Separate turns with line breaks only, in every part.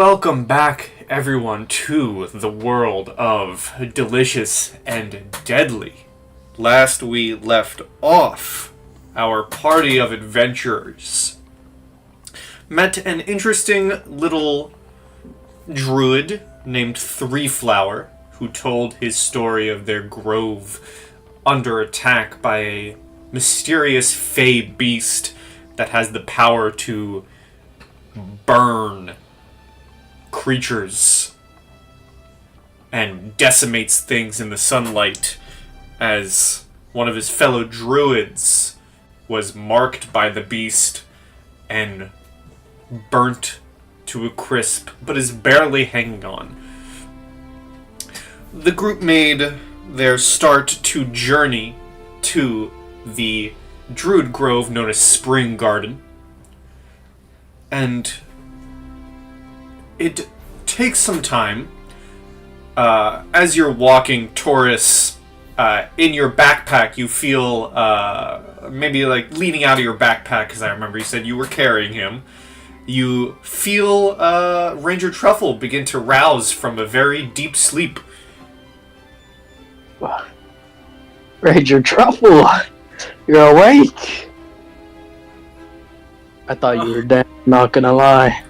Welcome back, everyone, to the world of Delicious and Deadly. Last we left off, our party of adventurers met an interesting little druid named Three Flower, who told his story of their grove under attack by a mysterious fey beast that has the power to burn creatures and decimates things in the sunlight, as one of his fellow druids was marked by the beast and burnt to a crisp, but is barely hanging on. The group made their start to journey to the Druid Grove known as Springarden, and it takes some time. As you're walking, Taurus, in your backpack, you feel maybe like leaning out of your backpack, because I remember you said you were carrying him. You feel Ranger Truffle begin to rouse from a very deep sleep.
Ranger Truffle, you're awake. I thought you were dead, not gonna lie.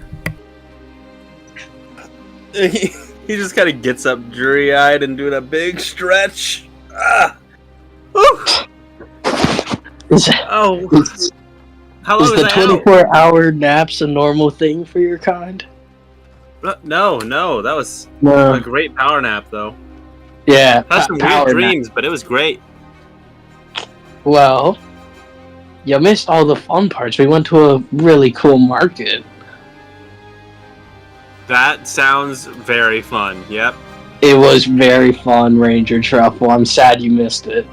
He just kind of gets up dreary-eyed and doing a big stretch. Oh, how long
Is the 24-hour naps a normal thing for your kind?
No, that was
No.
a great power nap, though.
Yeah,
Had some weird dreams, but it was great.
Well, you missed all the fun parts. We went to a really cool market.
That sounds very fun. Yep.
It was very fun, Ranger Truffle. I'm sad you missed it.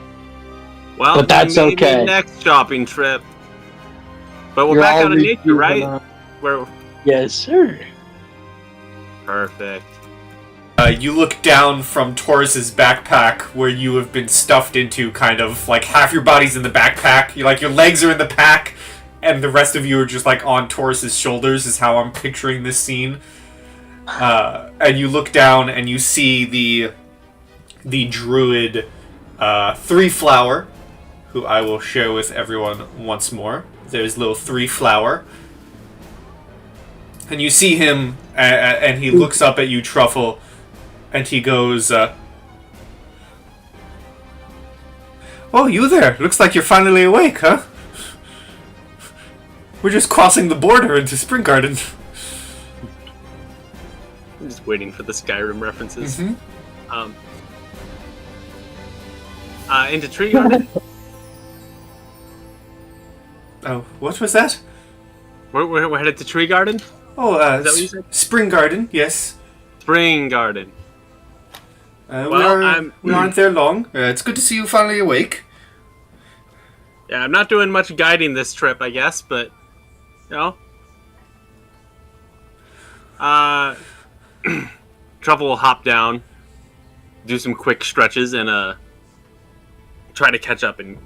Well,
But that's
maybe
okay.
Next shopping trip. But we're
You're
back
all
out of nature, right?
rejuvenated.
We're
Yes, sir.
perfect.
You look down from Taurus's backpack, where you have been stuffed into, kind of like half your body's in the backpack. Like your legs are in the pack, and the rest of you are just like on Taurus's shoulders. Is how I'm picturing this scene. And you look down and you see the druid Three Flower, who I will share with everyone once more. There's little Three Flower, and you see him, and he looks up at you, Truffle, and he goes, "Oh, you there? Looks like you're finally awake, huh? We're just crossing the border into Springarden."
I'm just waiting for the Skyrim references.
Mm-hmm.
Into Tree Garden?
Oh, what was that?
We're headed to Tree Garden?
Oh,
Is that what you said?
Springarden, yes.
Springarden.
We aren't there long. It's good to see you finally awake.
Yeah, I'm not doing much guiding this trip, I guess, but, you know. Truffle will hop down, do some quick stretches, and try to catch up and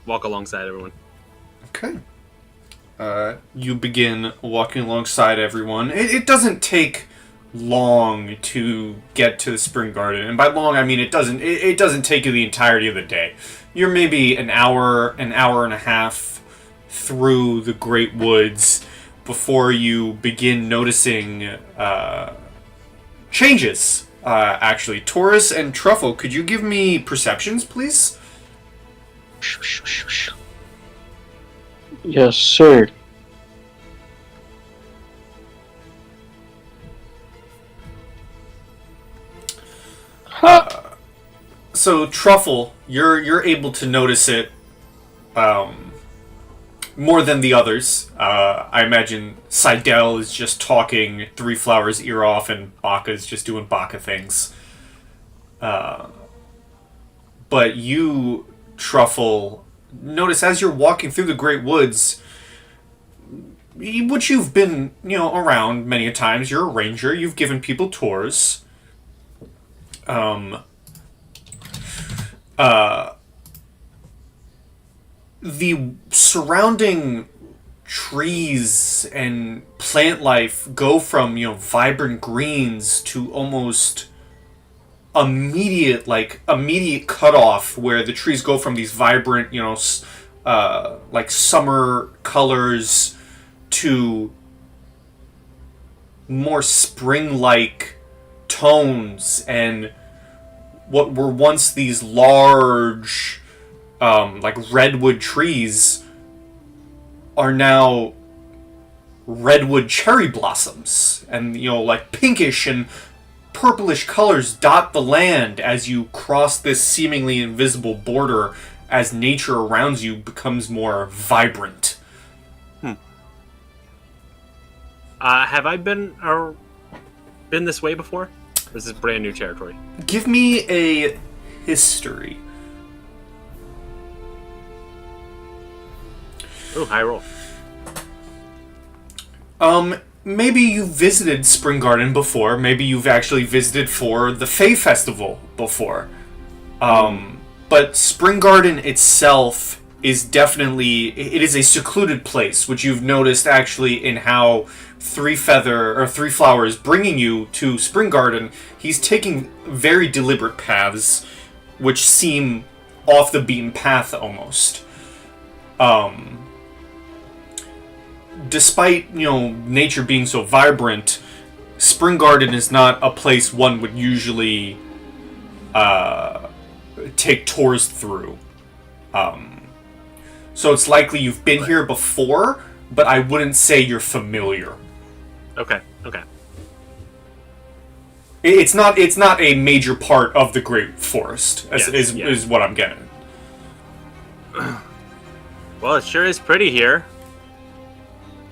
walk alongside everyone.
Okay. You begin walking alongside everyone. It doesn't take long to get to the Springarden, and by long I mean it doesn't take you the entirety of the day. You're maybe an hour and a half through the Great Woods before you begin noticing changes. Actually, Taurus and Truffle, could you give me perceptions, please?
Yes, sir.
So Truffle, you're able to notice it more than the others. I imagine Seidel is just talking Three Flowers' ear off, and Baka's just doing Baka things. But you, Truffle, notice as you're walking through the Great Woods, which you've been, around many a times. You're a ranger. You've given people tours. The surrounding trees and plant life go from, vibrant greens to almost immediate cutoff, where the trees go from these vibrant, like summer colors to more spring-like tones, and what were once these large, like redwood trees are now redwood cherry blossoms, and like pinkish and purplish colors dot the land as you cross this seemingly invisible border as nature around you becomes more vibrant.
Have I been this way before? This is brand new territory.
Give me a history.
Ooh, high roll.
Maybe you visited Springarden before. Maybe you've actually visited for the Fey Festival before. But Springarden itself is definitely... It is a secluded place, which you've noticed actually in how Three Flower is bringing you to Springarden. He's taking very deliberate paths, which seem off the beaten path almost. Despite, nature being so vibrant, Springarden is not a place one would usually take tours through. So it's likely you've been here before, but I wouldn't say you're familiar.
Okay.
It's not a major part of the Great Forest, is what I'm getting.
Well, it sure is pretty here.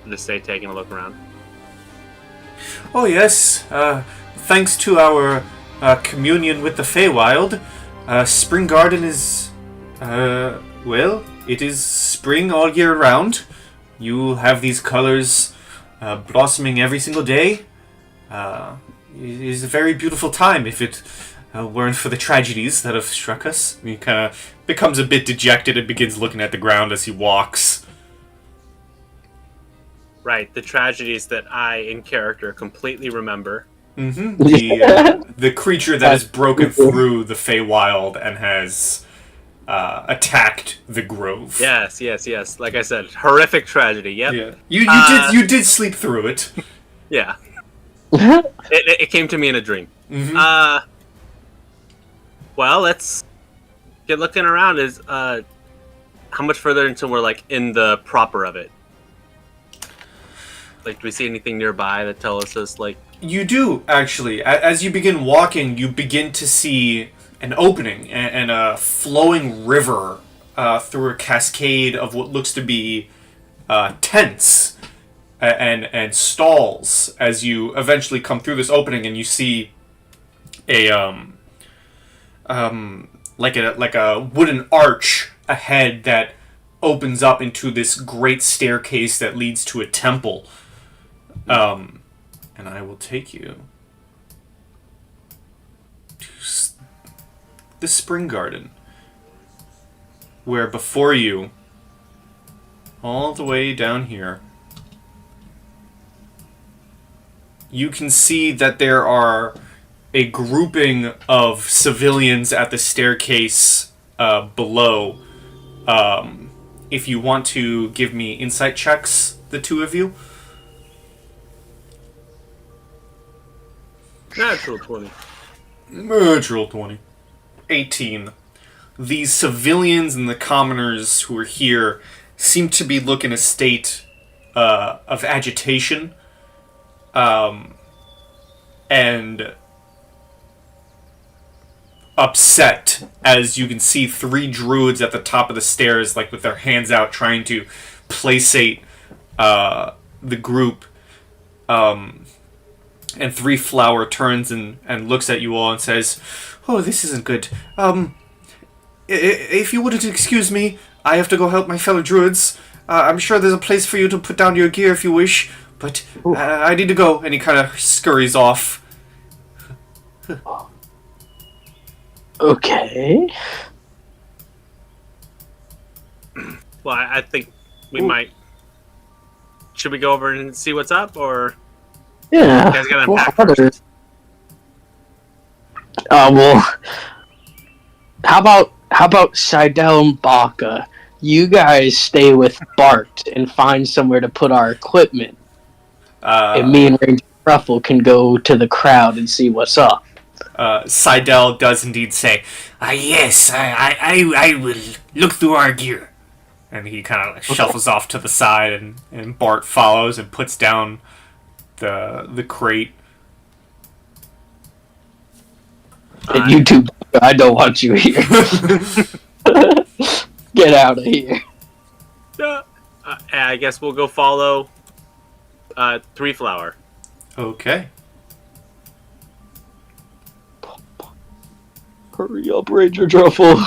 I'll just stay taking a look around.
Oh yes, thanks to our communion with the Feywild, Springarden is, it is spring all year round. You have these colors blossoming every single day. It is a very beautiful time if it weren't for the tragedies that have struck us. He kind of becomes a bit dejected and begins looking at the ground as he walks.
Right, the tragedies that I, in character, completely remember.
Mm-hmm. The creature that has broken through the Feywild and has attacked the Grove.
Yes. Like I said, horrific tragedy. Yep.
Yeah. You did sleep through it.
Yeah. It came to me in a dream.
Mm-hmm.
Well, let's get looking around. Is how much further until we're like in the proper of it? Like, do we see anything nearby that tells us like?
You do, actually. As you begin walking, you begin to see an opening and a flowing river through a cascade of what looks to be tents and stalls as you eventually come through this opening, and you see a like a wooden arch ahead that opens up into this great staircase that leads to a temple. And I will take you to the Springarden, where before you, all the way down here, you can see that there are a grouping of civilians at the staircase below. If you want to give me insight checks, the two of you.
Natural 20.
Natural 20. 18. These civilians and the commoners who are here seem to be looking a state of agitation and upset, as you can see 3 druids at the top of the stairs, like with their hands out, trying to placate the group. And Three Flower turns and looks at you all and says, "Oh, this isn't good. If you wouldn't excuse me, I have to go help my fellow druids. I'm sure there's a place for you to put down your gear if you wish, but I need to go." And he kind of scurries off.
Okay.
Well, I think we might should we go over and see what's up, or
Yeah.
you guys gotta
Well,
unpack first?
well, how about Seidel and Baka? You guys stay with Bart and find somewhere to put our equipment, and me and Ranger Ruffle can go to the crowd and see what's up.
Seidel does indeed say, yes, I will look through our gear. And he kind of shuffles off to the side, and Bart follows and puts down the crate.
And you two, I don't want you here. Get out of here.
I guess we'll go follow Three Flower.
Okay.
Hurry up, Ranger Truffle.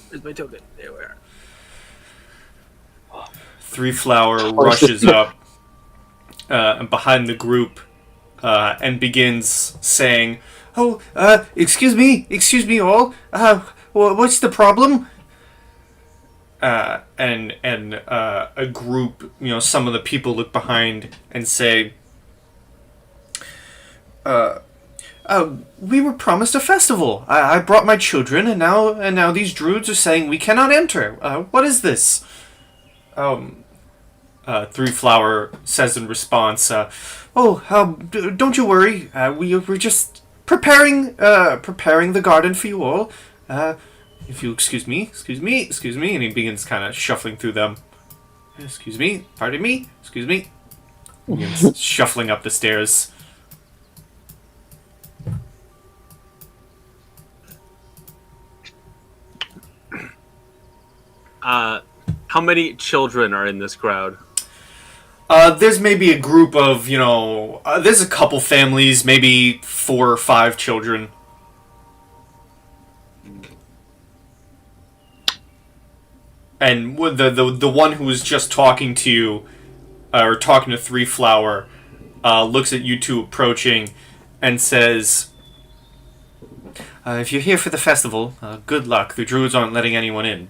Where's my token? There we are.
Three Flower rushes up behind the group and begins saying, "Oh, excuse me all. What's the problem?" And a group, some of the people look behind and say, we were promised a festival. I brought my children, and now these druids are saying we cannot enter. What is this?" Three Flower says in response, don't you worry. We're just preparing the garden for you all. If you excuse me, and he begins kind of shuffling through them. Excuse me, pardon me, excuse me. He begins shuffling up the stairs.
How many children are in this crowd?
There's maybe a group of, there's a couple families, maybe 4 or 5 children. And the one who was just talking to you, or talking to Three Flower, looks at you two approaching and says, if you're here for the festival, good luck. The druids aren't letting anyone in.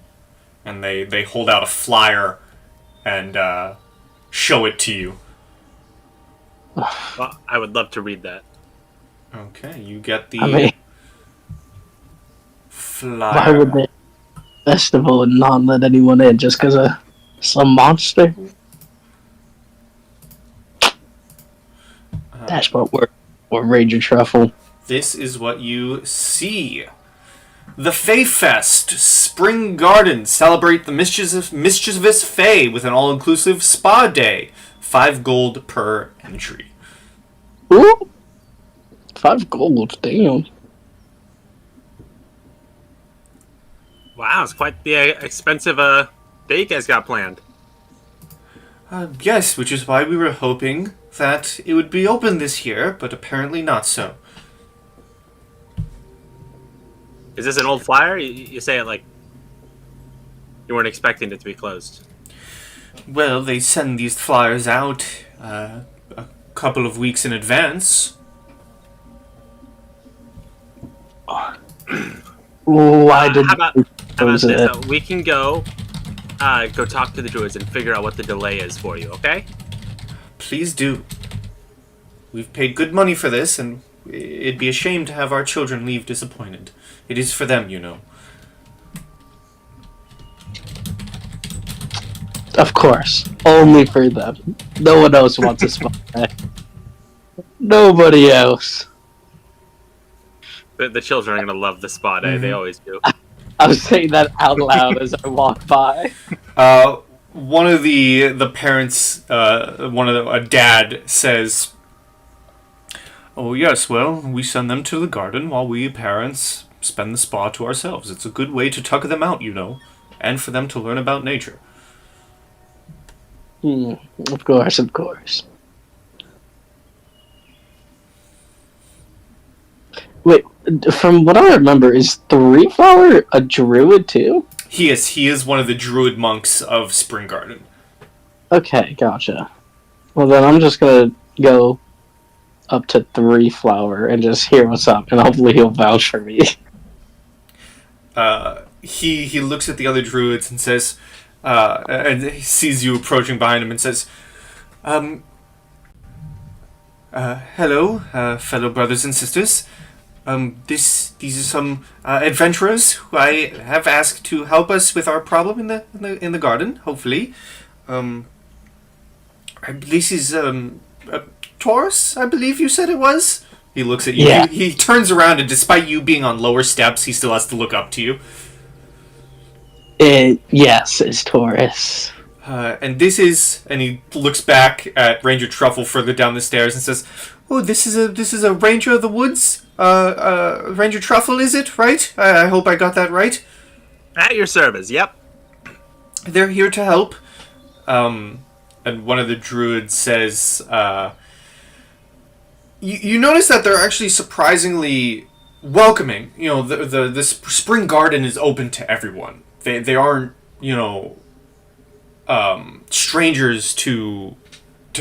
And they hold out a flyer and show it to you.
Well, I would love to read that.
Okay, you get the flyer.
Why would they festival and not let anyone in just because of some monster? That's what we're Ranger Truffle.
This is what you see. The Fey Fest, Springarden, celebrate the mischievous Fey with an all-inclusive spa day. 5 gold per entry.
Ooh, 5 gold, damn.
Wow, it's quite the expensive day you guys got planned.
Yes, which is why we were hoping that it would be open this year, but apparently not so.
Is this an old flyer? You say it like you weren't expecting it to be closed.
Well, they send these flyers out a couple of weeks in advance.
Why did
how about
close
this?
it?
We can go talk to the druids and figure out what the delay is for you, okay?
Please do. We've paid good money for this, and it'd be a shame to have our children leave disappointed. It is for them,
Of course, only for them. No one else wants a spot day. Nobody else.
The children are gonna love the spa day. They always do.
I was saying that out loud as I walk by.
One of the parents, a dad says, "Oh yes, well, we send them to the garden while we parents spend the spa to ourselves. It's a good way to tuck them out, and for them to learn about nature."
Of course, of course. Wait, from what I remember, is Three Flower a druid too?
He is one of the druid monks of Springarden.
Okay, gotcha. Well then I'm just gonna go up to Three Flower and just hear what's up, and hopefully he'll vouch for me.
He looks at the other druids and says, and he sees you approaching behind him and says, hello, fellow brothers and sisters. These are some adventurers who I have asked to help us with our problem in the garden. Hopefully, this is Taurus. I believe you said it was. He looks at you.
Yeah.
He turns around, and despite you being on lower steps, he still has to look up to you.
Yes, it's Taurus.
And this is, and he looks back at Ranger Truffle further down the stairs and says, "Oh, this is a Ranger of the Woods. Ranger Truffle, is it right? I hope I got that right."
At your service. Yep.
They're here to help. And one of the druids says, You notice that they're actually surprisingly welcoming. You know, the Springarden is open to everyone. They aren't, strangers to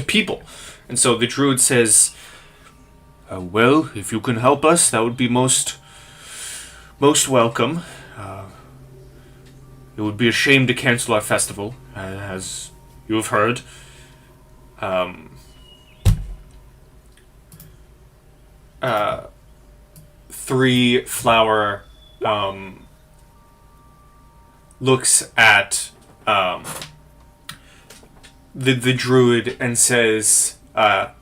people. And so the druid says, well, if you can help us, that would be most welcome. It would be a shame to cancel our festival, as you have heard. Three Flower looks at the druid and says, "Oh,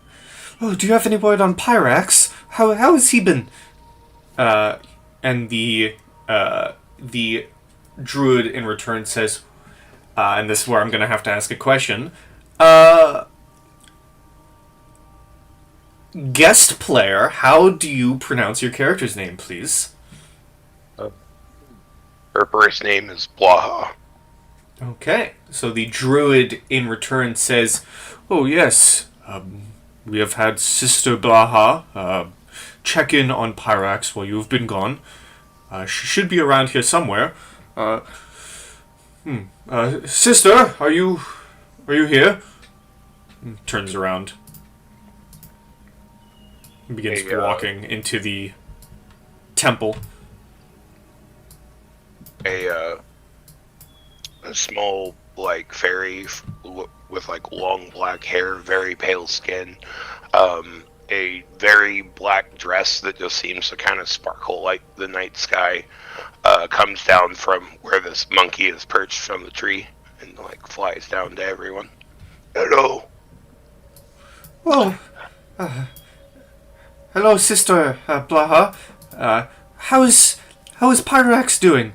do you have any word on Pyrax? How has he been?" And the druid in return says, and this is where I'm going to have to ask a question. Guest player, how do you pronounce your character's name, please?
Her first name is Blaha.
Okay, so the druid in return says, "Oh yes, we have had Sister Blaha check in on Pyrax while you've been gone. She should be around here somewhere. Sister, are you here?" Turns around. Begins walking into the temple.
A small, fairy with, long black hair, very pale skin. A very black dress that just seems to kind of sparkle like the night sky. Comes down from where this monkey is perched from the tree and, flies down to everyone. Hello.
Oh, hello, Sister Blaha. How is Pyrax doing?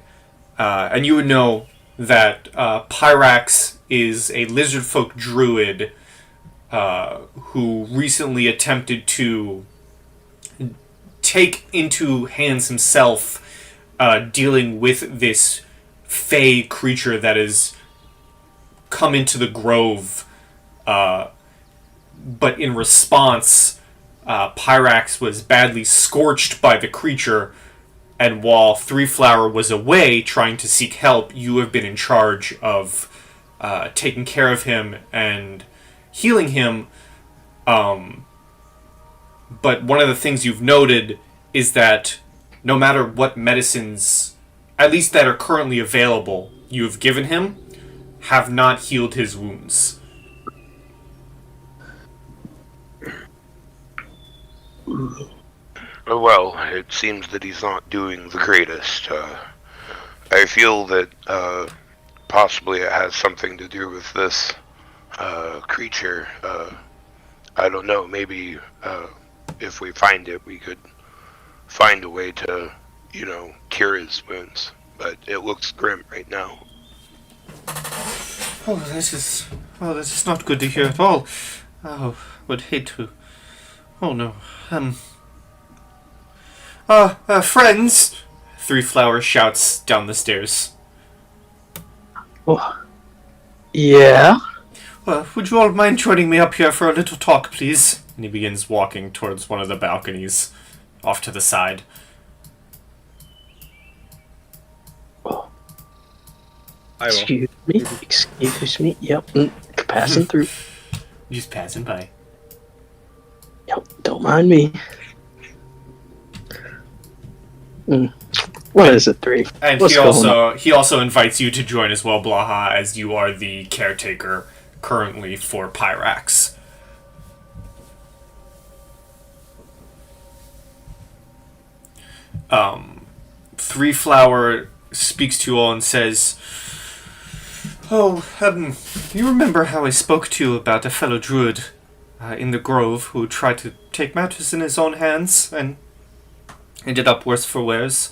And you would know that Pyrax is a lizardfolk druid who recently attempted to take into hands himself dealing with this Fey creature that has come into the grove. But in response, Pyrax was badly scorched by the creature, and while Three Flower was away trying to seek help, you have been in charge of taking care of him and healing him. But one of the things you've noted is that no matter what medicines, at least that are currently available, you have given him, have not healed his wounds.
Well, it seems that he's not doing the greatest. I feel that possibly it has something to do with this creature. I don't know, maybe if we find it, we could find a way to, cure his wounds. But it looks grim right now.
Oh, this is not good to hear at all. Oh, would hate to. Oh no. Friends! Three Flower shouts down the stairs.
Oh. Yeah?
Would you all mind joining me up here for a little talk, please? And he begins walking towards one of the balconies, off to the side.
Oh.
I will.
Excuse me. Yep. Passing through.
Just passing by.
Yep. Don't mind me. What is it, 3?
And
What's
he also invites you to join as well, Blaha, as you are the caretaker currently for Pyrax. Three Flower speaks to you all and says, "Oh, you remember how I spoke to you about a fellow druid in the Grove who tried to take matters in his own hands and ended up worse for wears?"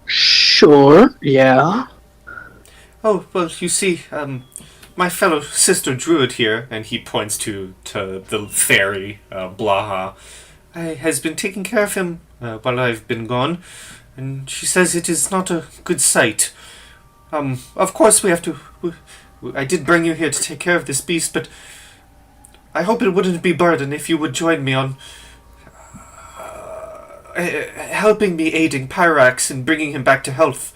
Sure, yeah.
"Oh, well, you see, my fellow sister druid here," and he points to the fairy, Blaha, "has been taking care of him while I've been gone, and she says it is not a good sight. Of course we have to... I did bring you here to take care of this beast, but I hope it wouldn't be burden if you would join me on helping me aiding Pyrax and bringing him back to health.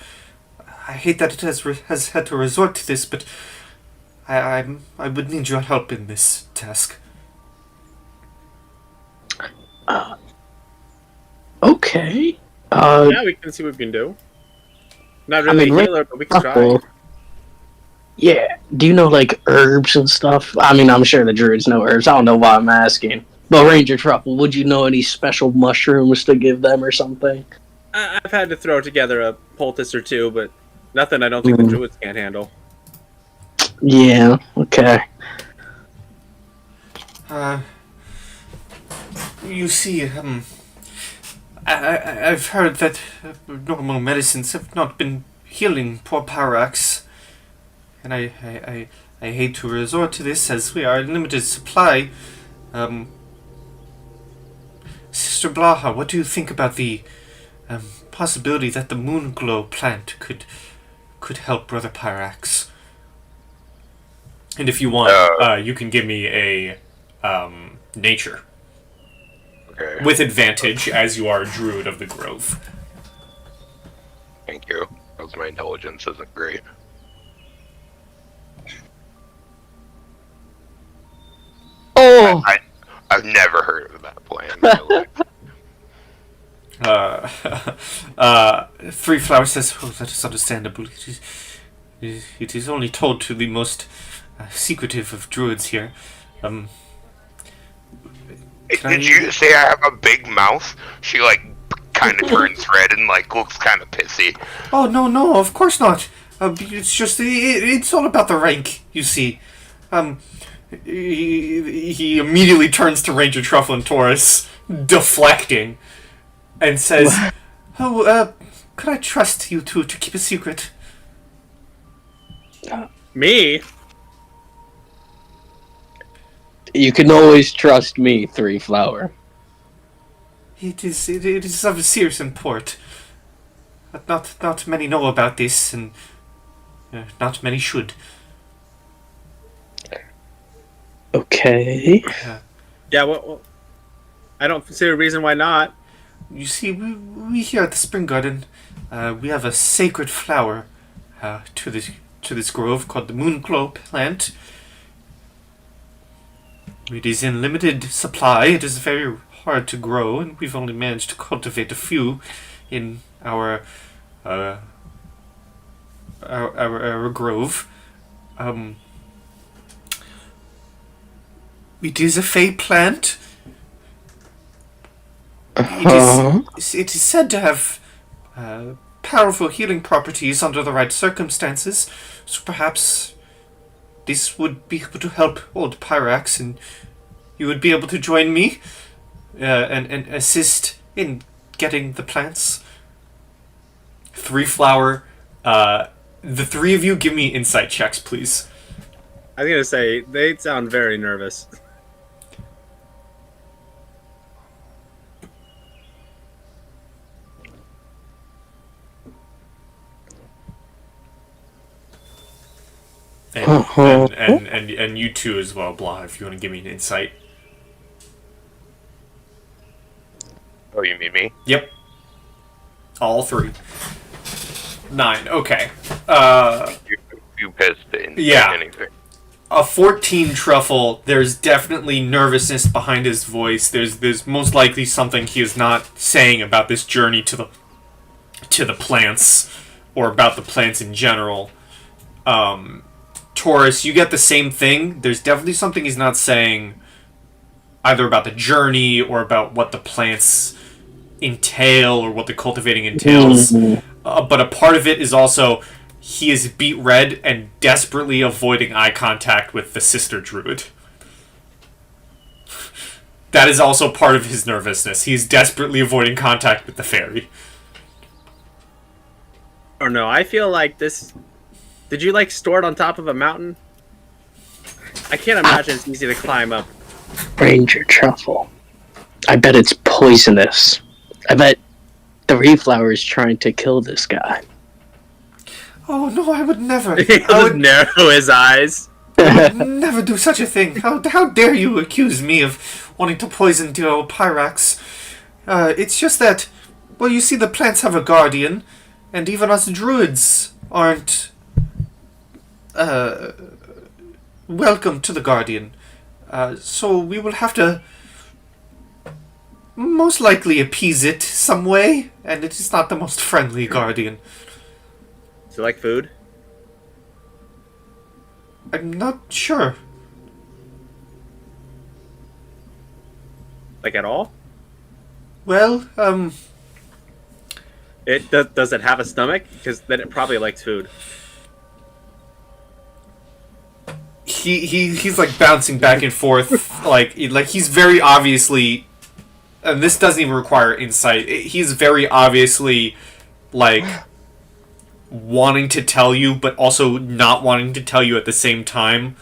I hate that it has had to resort to this, but I would need your help in this task."
Okay.
Yeah, we can see what we can do. Not really a healer, but we can try.
Yeah. Do you know, like, herbs and stuff? I mean, I'm sure the druids know herbs. I don't know why I'm asking. But Ranger Truffle, would you know any special mushrooms to give them or something?
I've had to throw together a poultice or two, but nothing I don't think the druids can't handle.
Yeah, okay.
You see, I've heard that normal medicines have not been healing poor Pyrax, and I hate to resort to this as we are in limited supply. Sister Blaha, what do you think about the possibility that the Moonglow plant could help Brother Pyrax? And if you want, you can give me a nature.
Okay.
With advantage, as you are a druid of the Grove.
Thank you. Because my intelligence isn't great.
Oh!
I've never heard of that plan in my life.
Three Flower says, "Oh, that is understandable. It is only told to the most secretive of druids here."
Did you say I have a big mouth? She, like, kind of turns red and, like, looks kind of pissy.
"Oh, no, of course not. It's just, it's all about the rank, you see." He immediately turns to Ranger Truffle and Taurus, deflecting, and says, "Oh, could I trust you two to keep a secret?"
Me?
You can always trust me, Three Flower.
It is of serious import. Not many know about this, and not many should.
Okay.
Yeah, well, I don't see a reason why not.
You see, we here at the Springarden, we have a sacred flower to this grove called the Moonglow plant. It is in limited supply. It is very hard to grow, and we've only managed to cultivate a few in our grove. It is a Fey plant. It is said to have powerful healing properties under the right circumstances, so perhaps this would be able to help old Pyrax, and you would be able to join me and assist in getting the plants. Three Flower, the three of you give me insight checks, please.
I was gonna say, they sound very nervous.
And you too as well, Blah, if you want to give me an insight.
Oh, you mean me?
Yep. All three. 9, okay.
You pissed in
Yeah.
anything.
a 14 truffle, there's definitely nervousness behind his voice. There's most likely something he is not saying about this journey to the plants, or about the plants in general. Taurus, you get the same thing. There's definitely something he's not saying, either about the journey or about what the plants entail or what the cultivating entails. But a part of it is also he is beet red and desperately avoiding eye contact with the sister druid. That is also part of his nervousness. He's desperately avoiding contact with the fairy.
Or no, I feel like this... Did you, like, store it on top of a mountain? I can't imagine it's easy to climb up.
Ranger truffle. I bet it's poisonous. I bet the Reflower is trying to kill this guy.
Oh no, I would never.
He'll just narrow his eyes.
I would never do such a thing. How dare you accuse me of wanting to poison your Pyrax? It's just that, well, you see, the plants have a guardian, and even us druids aren't welcome to the guardian. So we will have to most likely appease it some way, and it is not the most friendly guardian.
Do you like food?
I'm not sure.
Like at all?
Well,
It does it have a stomach? Because then it probably likes food.
he's like bouncing back and forth, like he's very obviously, and this doesn't even require insight. He's very obviously like wanting to tell you, but also not wanting to tell you at the same time.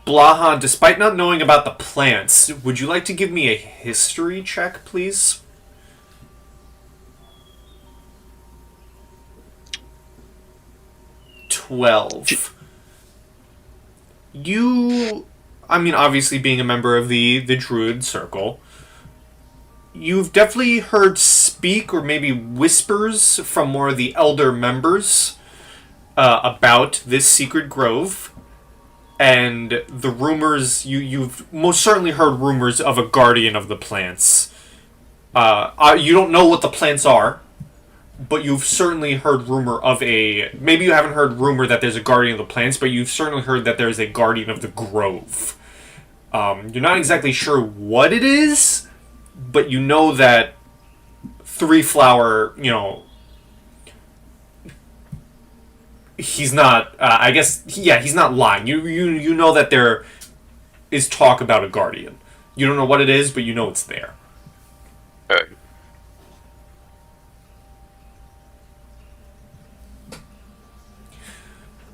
Blahan, despite not knowing about the plants, would you like to give me a history check, please? $12. You, I mean, obviously being a member of the Druid Circle, you've definitely heard speak or maybe whispers from more of the elder members about this secret grove. And the rumors, you've most certainly heard rumors of a guardian of the plants. You don't know what the plants are, but you've certainly heard rumor of a... Maybe you haven't heard rumor that there's a guardian of the plants, but you've certainly heard that there's a guardian of the grove. You're not exactly sure what it is, but you know that Three Flower, he's not, I guess, he's not lying. You know that there is talk about a guardian. You don't know what it is, but you know it's there.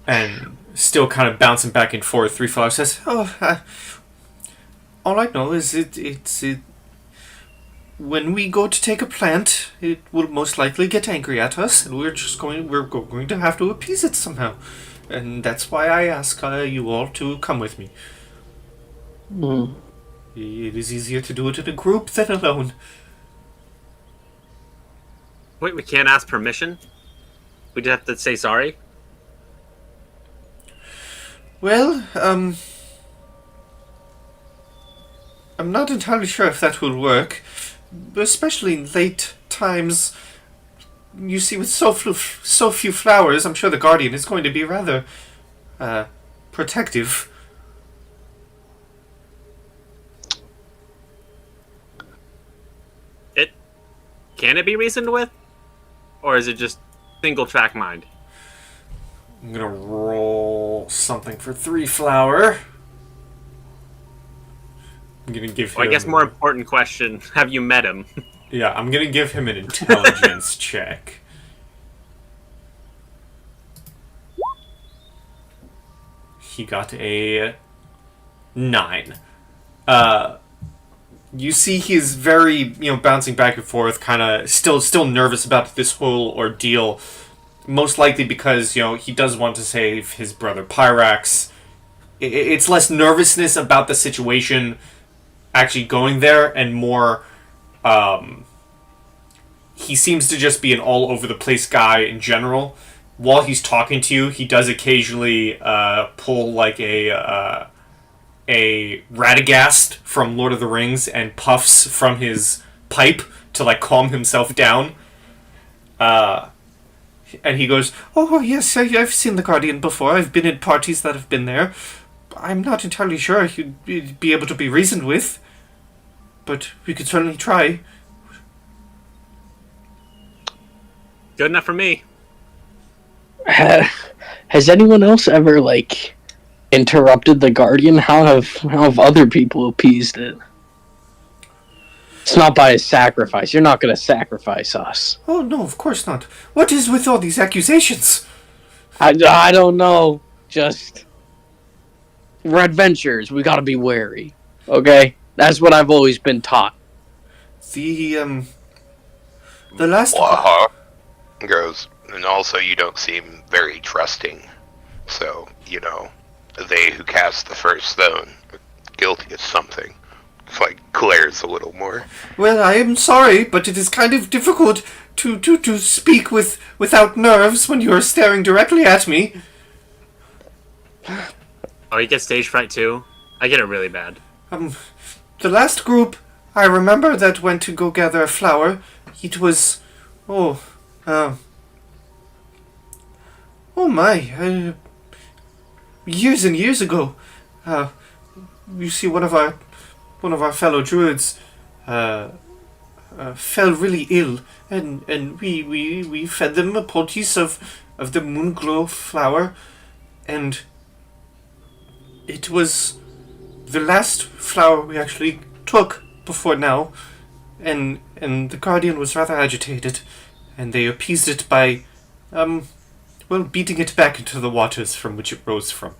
And still kind of bouncing back and forth, Three Flower says, all I know is it's when we go to take a plant, it will most likely get angry at us, and we're going to have to appease it somehow. And that's why I ask you all to come with me. It is easier to do it in a group than alone.
Wait, we can't ask permission? We just have to say sorry?
Well, I'm not entirely sure if that will work. Especially in late times, you see, with so few flowers, I'm sure the guardian is going to be rather protective.
Can it be reasoned with? Or is it just single track mind?
I'm gonna roll something for Three Flower. I'm gonna give him...
Well, I guess more important question, have you met him?
Yeah, I'm gonna give him an intelligence check. He got a 9. You see he's very, bouncing back and forth, kind of still nervous about this whole ordeal. Most likely because, he does want to save his brother Pyrax. It's less nervousness about the situation actually going there, and more, he seems to just be an all-over-the-place guy in general, while he's talking to you, he does occasionally pull like a Radagast from Lord of the Rings and puffs from his pipe to like calm himself down. And he goes, "Oh yes, I've seen the Guardian before. I've been in parties that have been there. I'm not entirely sure he'd be able to be reasoned with, but we could certainly try."
Good enough for me.
Has anyone else ever like interrupted the Guardian? How have other people appeased it? It's not by a sacrifice. You're not going to sacrifice us.
Oh no, of course not. What is with all these accusations?
I don't know. Just we're adventurers. We got to be wary. Okay, that's what I've always been taught.
The last.
Goes, and also you don't seem very trusting. So, they who cast the first stone are guilty of something. It's like glares a little more.
Well, I am sorry, but it is kind of difficult to speak without nerves when you are staring directly at me.
Oh, you get stage fright too? I get it really bad.
The last group I remember that went to go gather a flower, it was... years and years ago. You see, one of our fellow druids fell really ill, and we fed them a poultice of the moonglow flower, and it was the last flower we actually took before now, and the Guardian was rather agitated, and they appeased it by beating it back into the waters from which it rose from.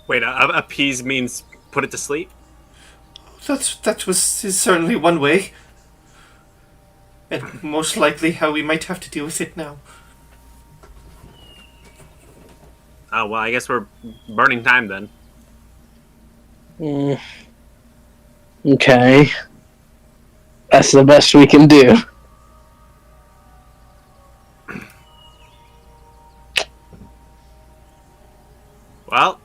Wait, appease means put it to sleep?
That is certainly one way. And most likely how we might have to deal with it now.
Oh, well, I guess we're burning time then.
Okay. That's the best we can do.
Well,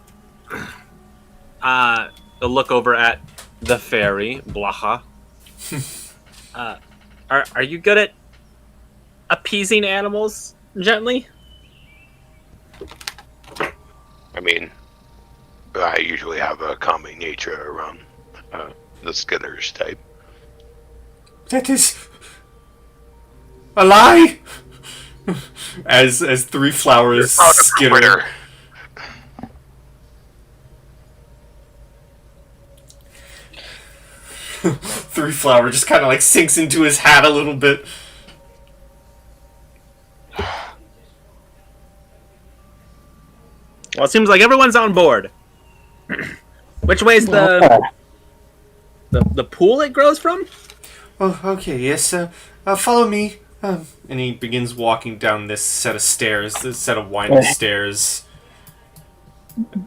a look over at the fairy, Blacha. Are you good at appeasing animals gently?
I mean, I usually have a calming nature around the Skinners type.
That is a lie. As Three Flowers skitter. Three Flower just kind of like sinks into his hat a little bit.
Well, it seems like everyone's on board. Which way's the pool it grows from?
Oh, okay, yes, follow me. And he begins walking down this set of stairs, this set of winding stairs.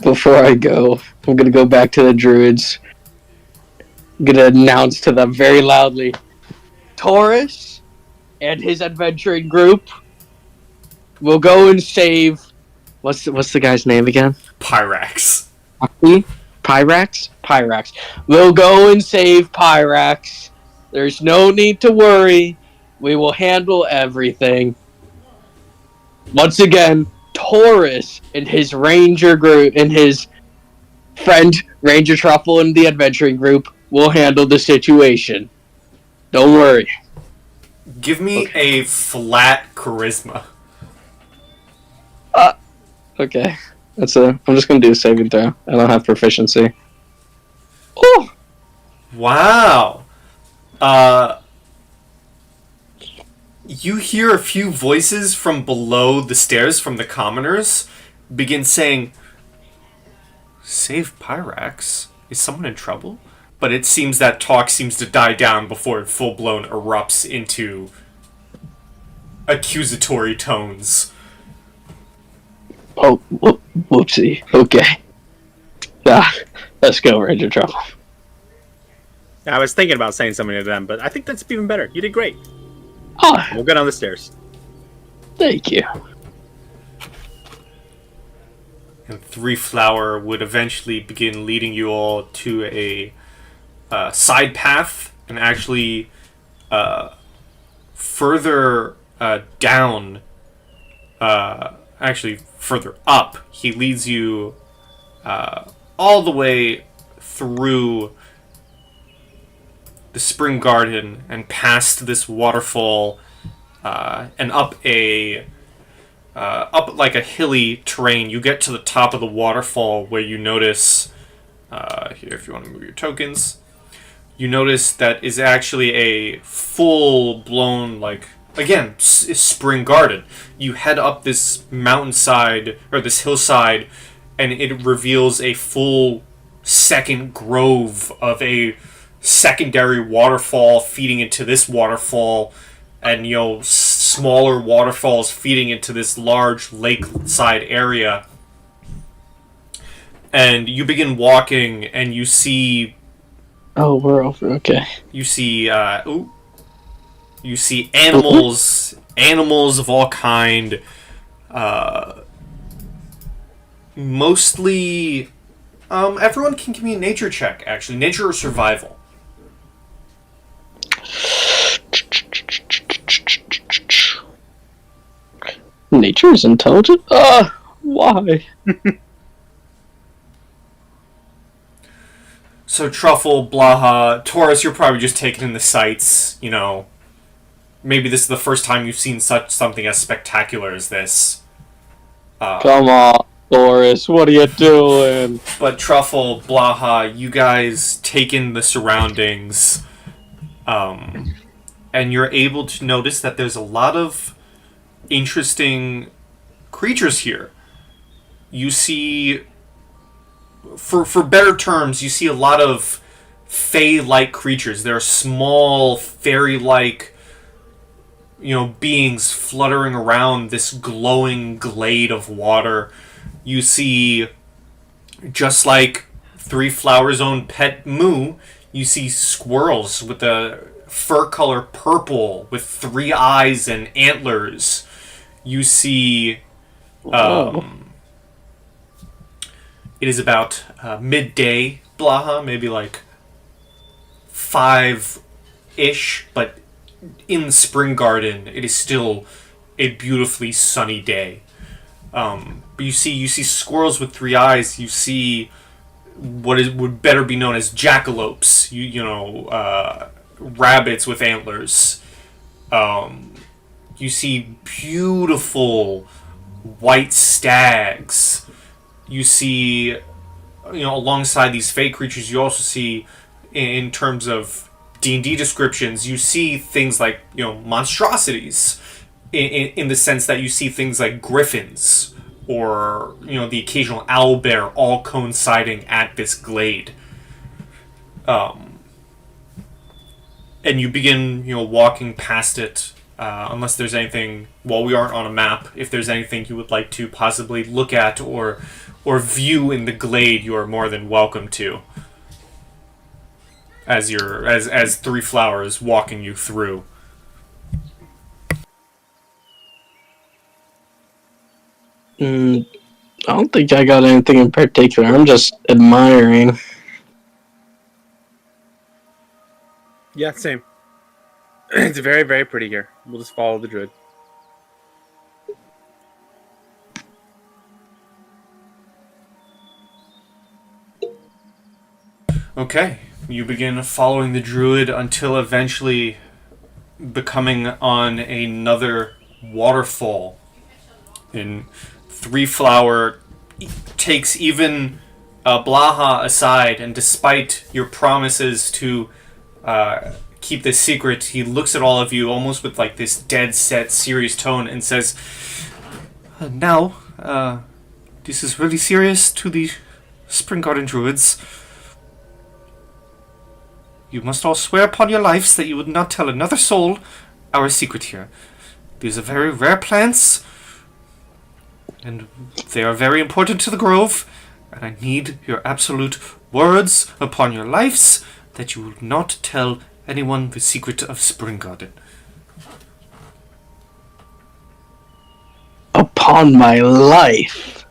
Before I go, I'm going to go back to the druids. I'm going to announce to them very loudly, Taurus and his adventuring group will go and save... What's the guy's name again?
Pyrax.
Pyrax. We'll go and save Pyrax. There's no need to worry. We will handle everything. Once again, Taurus and his ranger group and his friend Ranger Truffle and the adventuring group will handle the situation. Don't worry.
Give me a flat charisma.
Okay. I'm just gonna do a saving throw. I don't have proficiency. Oh!
Wow. You hear a few voices from below the stairs from the commoners begin saying, "Save Pyrax? Is someone in trouble?" But it seems that talk seems to die down before it full-blown erupts into accusatory tones.
Oh, whoopsie. Okay. Let's go, Ranger Truffle.
I was thinking about saying something to them, but I think that's even better. You did great.
Oh,
We'll go down the stairs.
Thank you.
And Three Flower would eventually begin leading you all to a side path, and actually further down, actually further up, he leads you all the way through the Springarden and past this waterfall, and up like a hilly terrain. You get to the top of the waterfall where you notice, here if you want to move your tokens, you notice that is actually a full-blown, like, again, Springarden. You head up this mountainside, or this hillside, and it reveals a full second grove of a secondary waterfall feeding into this waterfall, and, you know, smaller waterfalls feeding into this large lakeside area. And you begin walking, and you see...
Oh, we're over, okay.
You see, you see animals, animals of all kind, mostly, everyone can give me a nature check, actually. Nature or survival.
Nature is intelligent? Why?
So Truffle, Blaha, Taurus, you're probably just taking in the sights, you know. Maybe this is the first time you've seen something as spectacular as this.
Come on, Taurus, what are you doing?
But Truffle, Blaha, you guys take in the surroundings, and you're able to notice that there's a lot of interesting creatures here. You see, for better terms, you see a lot of Fey-like creatures. There are small, fairy-like, you know, beings fluttering around this glowing glade of water. You see, just like Three Flower's own pet Moo, you see squirrels with a fur color purple with 3 eyes and antlers. You see, it is about midday, Blaha, maybe like 5-ish, but in the Springarden, it is still a beautifully sunny day. But you see squirrels with 3 eyes. You see what would better be known as jackalopes. You know, rabbits with antlers. You see beautiful white stags. You see, you know, alongside these fey creatures, you also see, in terms of D&D descriptions, you see things like, you know, monstrosities, in the sense that you see things like griffins, or, you know, the occasional owlbear, all coinciding at this glade. And you begin, you know, walking past it, unless there's anything, well, we aren't on a map, if there's anything you would like to possibly look at or view in the glade, you are more than welcome to. As Three Flowers walking you through.
I don't think I got anything in particular. I'm just admiring.
Yeah, same. It's very, very pretty here. We'll just follow the druid.
Okay, you begin following the druid until eventually becoming on another waterfall. And Three Flower takes even Blaha aside, and despite your promises to keep this secret, he looks at all of you almost with like this dead set, serious tone and says, now, this is really serious to the Springarden Druids. You must all swear upon your lives that you would not tell another soul our secret here. These are very rare plants, and they are very important to the grove, and I need your absolute words upon your lives that you will not tell anyone the secret of Springarden.
upon my life.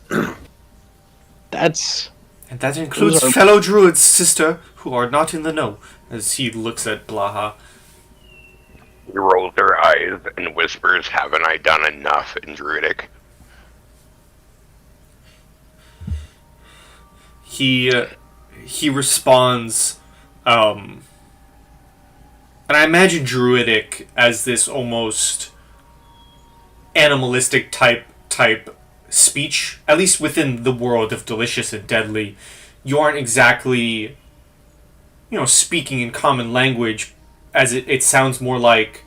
And that includes
Those are-
fellow druids, sister, who are not in the know, as he looks at Blaha.
He rolls her eyes and whispers, "Haven't I done enough in Druidic?"
He responds, and I imagine Druidic as this almost animalistic type speech, at least within the world of delicious and deadly. You aren't exactly, speaking in common language, as it sounds more like,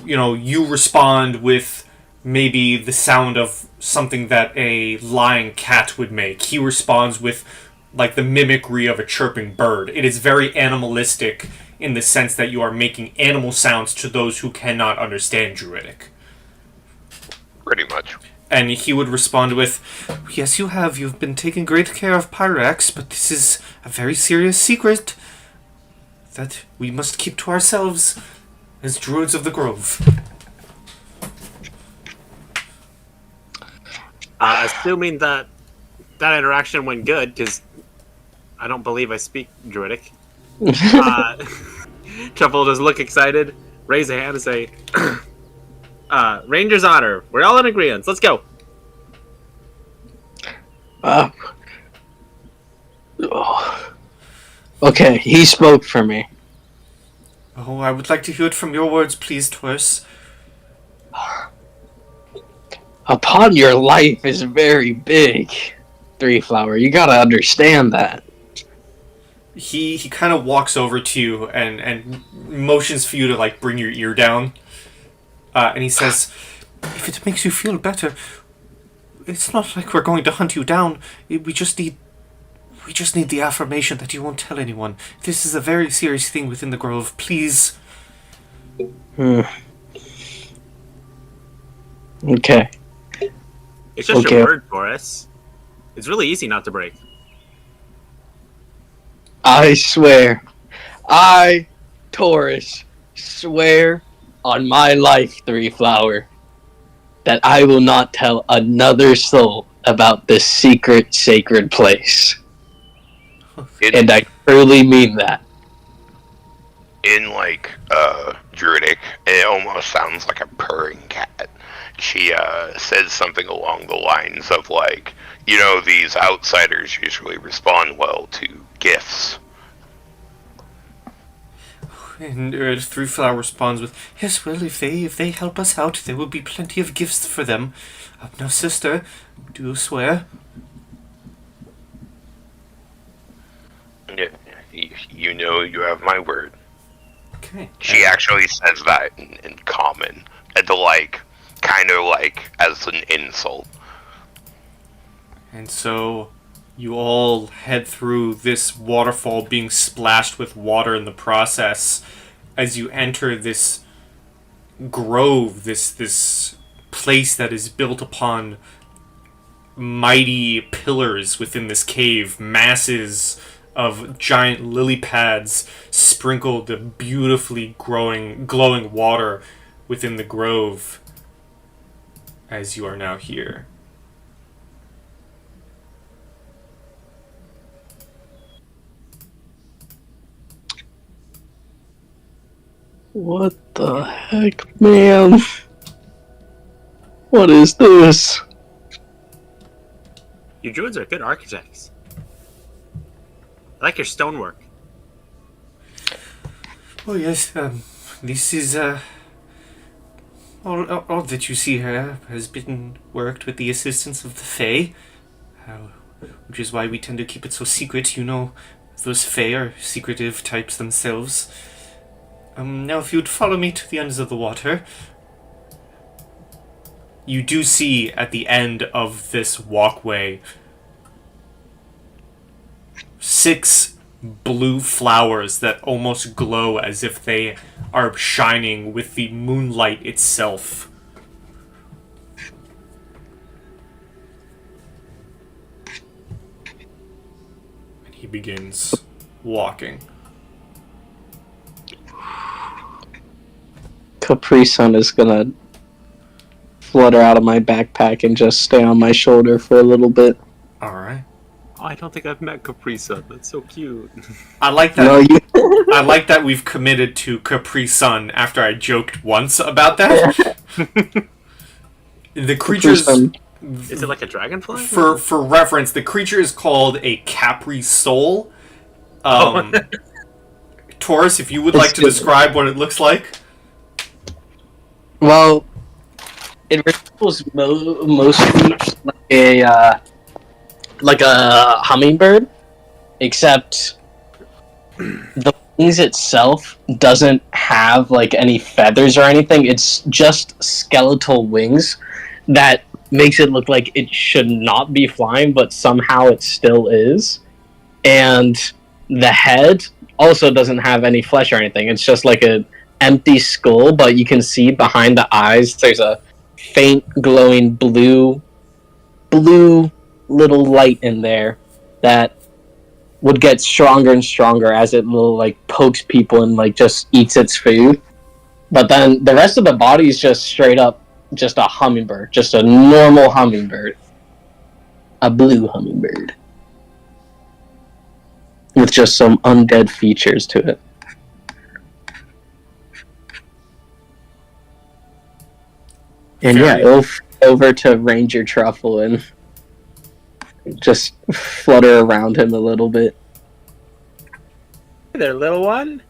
you respond with maybe the sound of something that a lying cat would make. He responds with like the mimicry of a chirping bird. It is very animalistic in the sense that you are making animal sounds to those who cannot understand Druidic.
Pretty much.
And he would respond with, "Yes, you have. You've been taking great care of Pyrex, but this is a very serious secret that we must keep to ourselves as Druids of the Grove."
Assuming that interaction went good, because I don't believe I speak Druidic. Truffle just look excited, raise a hand, and say, "Ranger's honor. We're all in agreement. Let's go."
Okay, he spoke for me.
Oh, I would like to hear it from your words, please, Taurus.
Upon your life is very big, Three Flower. You gotta understand that.
He kind of walks over to you and motions for you to like bring your ear down. And he says, "If it makes you feel better, it's not like we're going to hunt you down. We just need the affirmation that you won't tell anyone. This is a very serious thing within the Grove. Please."
Okay.
It's just
Okay.
your word for us. It's really easy not to break.
I swear. I, Taurus, swear on my life, Three Flower, that I will not tell another soul about this secret, sacred place. And I truly mean that.
In Druidic, it almost sounds like a purring cat. She says something along the lines of these outsiders usually respond well to gifts.
And Three Flower responds with, "Yes, well, if they help us out, there will be plenty of gifts for them. Now, sister, do you swear?"
You have my word.
Okay.
She actually says that in common, as as an insult.
And so you all head through this waterfall, being splashed with water in the process, as you enter this grove, this place that is built upon mighty pillars within this cave, masses of giant lily pads sprinkled the beautifully glowing water within the grove, as you are now here.
What the heck, man? What is this?
You druids are good architects. I like your stonework.
Oh yes, this is all that you see here has been worked with the assistance of the Fey, which is why we tend to keep it so secret. Those Fey are secretive types themselves. Now, if you'd follow me to the ends of the water, you do see at the end of this walkway 6 blue flowers that almost glow as if they are shining with the moonlight itself. And he begins walking.
Capri Sun is gonna flutter out of my backpack and just stay on my shoulder for a little bit.
All right.
Oh, I don't think I've met Capri Sun. That's so cute.
I like that.
No, you.
I like that we've committed to Capri Sun after I joked once about that. The creature's...
Is it like a dragonfly?
For reference, the creature is called a Capri Soul. Taurus, if you would like to describe what it looks like.
Well, it resembles mostly like a hummingbird, except the wings itself doesn't have like any feathers or anything. It's just skeletal wings that makes it look like it should not be flying, but somehow it still is. And the head also doesn't have any flesh or anything. It's just like an empty skull, but you can see behind the eyes there's a faint glowing blue little light in there that would get stronger and stronger as it like pokes people and like just eats its food. But then the rest of the body is just straight up just a hummingbird, just a normal hummingbird, a blue hummingbird with just some undead features to it. And yeah, it'll over to Ranger Truffle and just flutter around him a little bit.
Hey there, little one.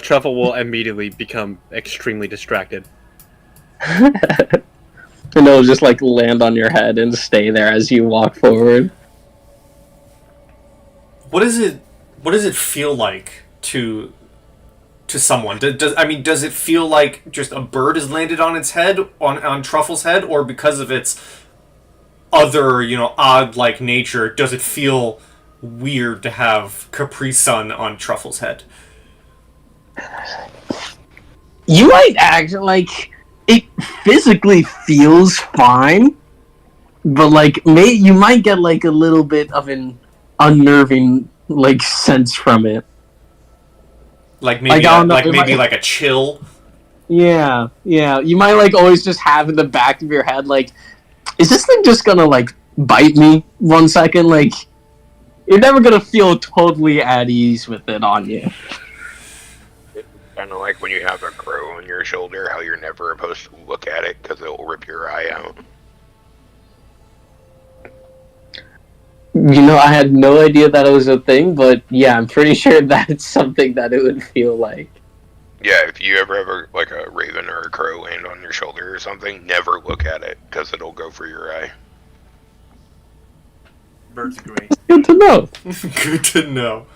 Truffle will immediately become extremely distracted.
And it'll just like land on your head and stay there as you walk forward.
What does it feel like to someone? Does it feel like just a bird has landed on its head, on Truffle's head, or because of its other, odd like nature, does it feel weird to have Capri Sun on Truffle's head?
You might act like it physically feels fine, but like you might get like a little bit of an unnerving like sense from it.
Like maybe like a chill.
Yeah. You might like always just have in the back of your head like, is this thing just gonna like bite me 1 second? Like, you're never gonna feel totally at ease with it on you.
Kind of like when you have a crow on your shoulder, how you're never supposed to look at it because it'll rip your eye out.
I had no idea that it was a thing, but yeah, I'm pretty sure that's something that it would feel like.
Yeah, if you ever have a raven or a crow land on your shoulder or something, never look at it because it'll go for your eye.
Birds agree.
Good to know.
Good to know.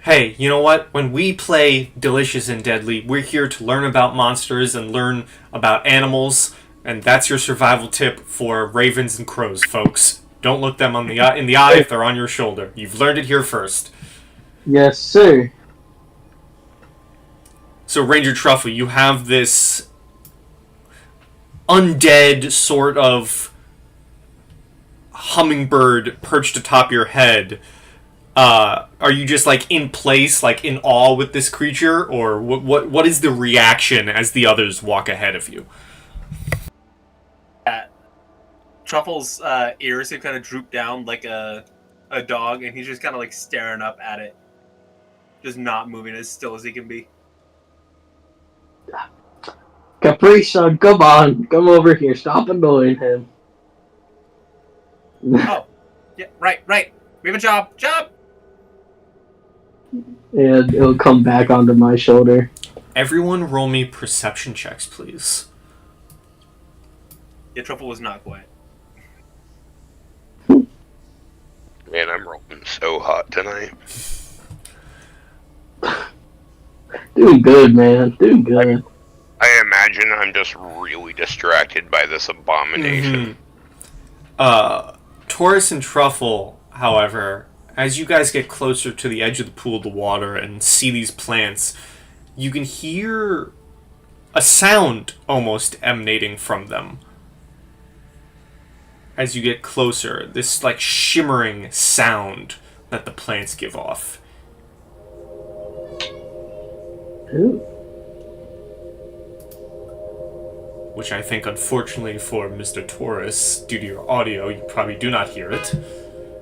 Hey, you know what? When we play Delicious and Deadly, we're here to learn about monsters and learn about animals, and that's your survival tip for ravens and crows, folks. Don't look them in the eye if they're on your shoulder. You've learned it here first.
Yes, sir.
So, Ranger Truffle, you have this undead sort of hummingbird perched atop your head. Are you just like in place, like in awe with this creature, or what is the reaction as the others walk ahead of you?
Truffle's ears have kind of drooped down like a dog, and he's just kind of like staring up at it, just not moving, as still as he can be.
Capri Sun, come on, come over here, stop annoying him.
Oh, yeah, right. We have a job.
And it'll come back onto my shoulder.
Everyone roll me perception checks, please.
Yeah, Truffle was not quiet.
Man, I'm rolling so hot tonight.
Doing good, man. Doing good.
I imagine I'm just really distracted by this abomination.
Taurus and Truffle, however, as you guys get closer to the edge of the pool of water and see these plants, you can hear a sound almost emanating from them. As you get closer, this like shimmering sound that the plants give off.
Ooh.
which I think, unfortunately for Mr. Taurus, due to your audio, you probably do not hear it.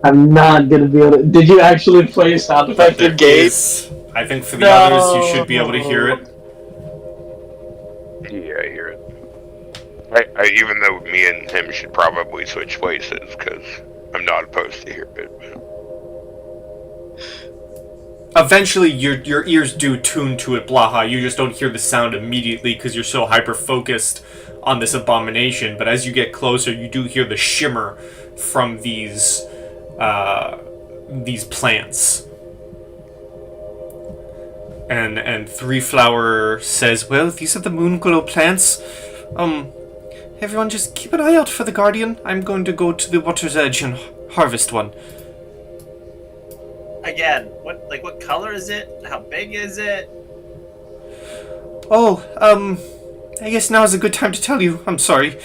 I'm not gonna be able to. Did you actually play sound effect
There
in game?
I think for the others, you should be able to hear it.
Yeah, I hear it. Even though me and him should probably switch places, because I'm not opposed to hear it.
Eventually, your ears do tune to it, Blaha. You just don't hear the sound immediately because you're so hyper-focused on this abomination. But as you get closer, you do hear the shimmer from these plants. And Three Flower says, well, these are the moon glow plants. Everyone just keep an eye out for the Guardian. I'm going to go to the water's edge and harvest one.
Again, what color is it? How big is it?
Oh, I guess now is a good time to tell you. I'm sorry.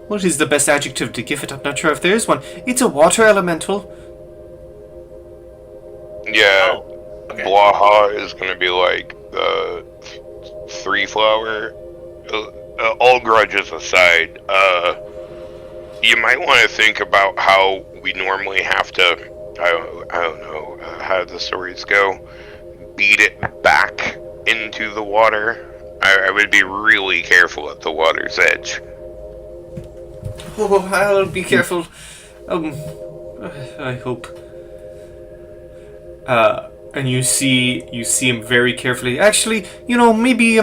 What is the best adjective to give it? I'm not sure if there is one. It's a water elemental.
Yeah,
Oh, okay.
Blaha is going to be like Three Flower. All grudges aside, you might want to think about how we normally have to, I don't know how the stories go, beat it back into the water. I would be really careful at the water's edge.
Oh, I'll be careful. I hope. And you see him very carefully. Actually, maybe,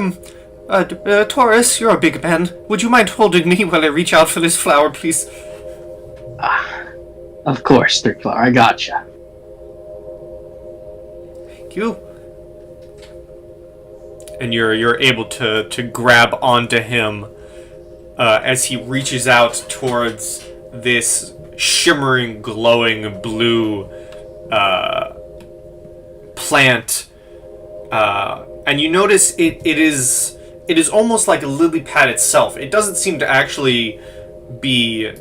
Taurus, you're a big man. Would you mind holding me while I reach out for this flower, please?
Of course, Three Flower. I gotcha.
Thank you. And you're able to grab onto him as he reaches out towards this shimmering, glowing blue plant. And you notice it is almost like a lily pad itself. It doesn't seem to actually be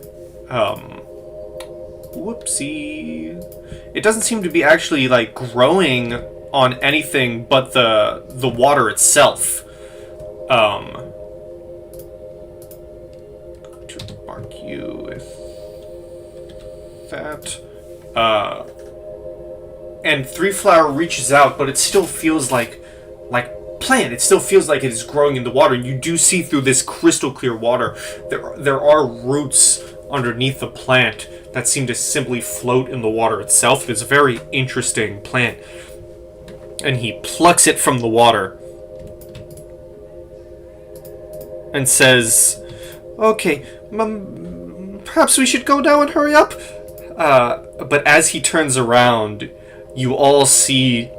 it doesn't seem to be actually like growing on anything but the water itself. To mark you with that. And Three Flower reaches out, but it still feels like plant. It still feels like it is growing in the water. You do see through this crystal clear water there are roots underneath the plant that seem to simply float in the water itself. It's a very interesting plant. And he plucks it from the water and says, okay, perhaps we should go now and hurry up. But as he turns around, you all see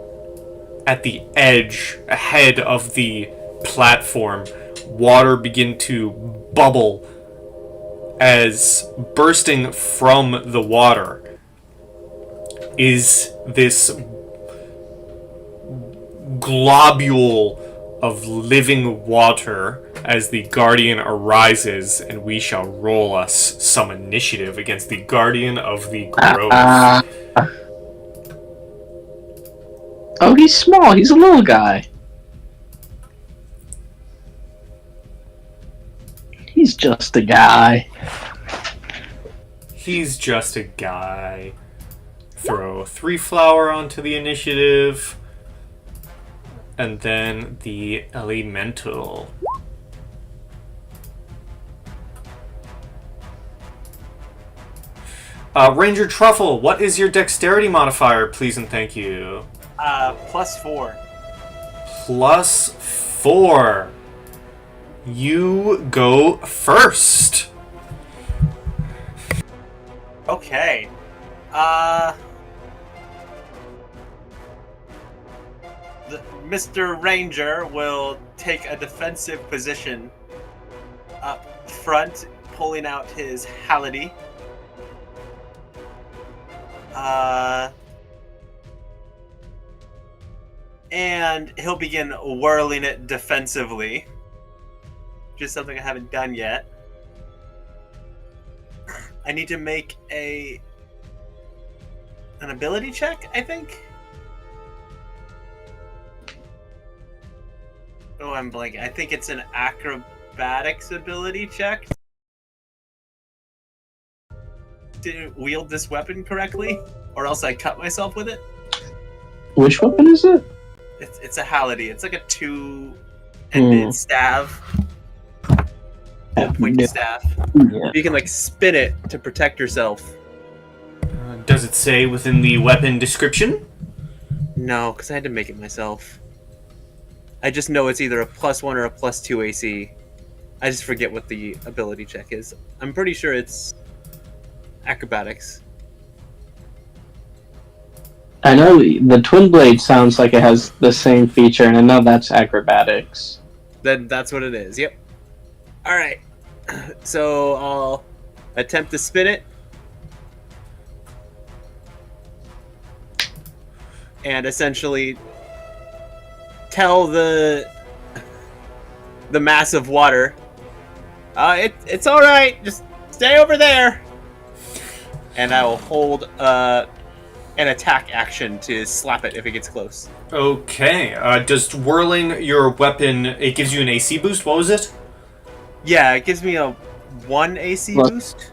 at the edge, ahead of the platform, water begin to bubble as bursting from the water is this globule of living water as the Guardian arises, and we shall roll us some initiative against the Guardian of the Grove.
Oh, he's small. He's a little guy. He's just a guy.
He's just a guy. Throw Three Flower onto the initiative. And then the elemental. Ranger Truffle, what is your dexterity modifier, please and thank you?
+4.
+4. You go first.
Okay. Mr. Ranger will take a defensive position up front, pulling out his Hality. And he'll begin whirling it defensively. Just something I haven't done yet. I need to make an ability check, I think? Oh, I'm blanking. I think it's an acrobatics ability check to wield this weapon correctly, or else I cut myself with it.
Which weapon is it?
It's a hality. It's like a two-ended staff. A pointy staff.
Yeah.
You can like spin it to protect yourself.
Does it say within the weapon description?
No, because I had to make it myself. I just know it's either a +1 or a +2 AC. I just forget what the ability check is. I'm pretty sure it's acrobatics.
I know the Twin Blade sounds like it has the same feature, and I know that's acrobatics.
Then that's what it is. Yep. All right. So I'll attempt to spin it. And essentially tell the mass of water, it's all right. Just stay over there. And I will hold an attack action to slap it if it gets close.
Okay. Does twirling your weapon, it gives you an AC boost? What was it?
Yeah, it gives me a 1 AC boost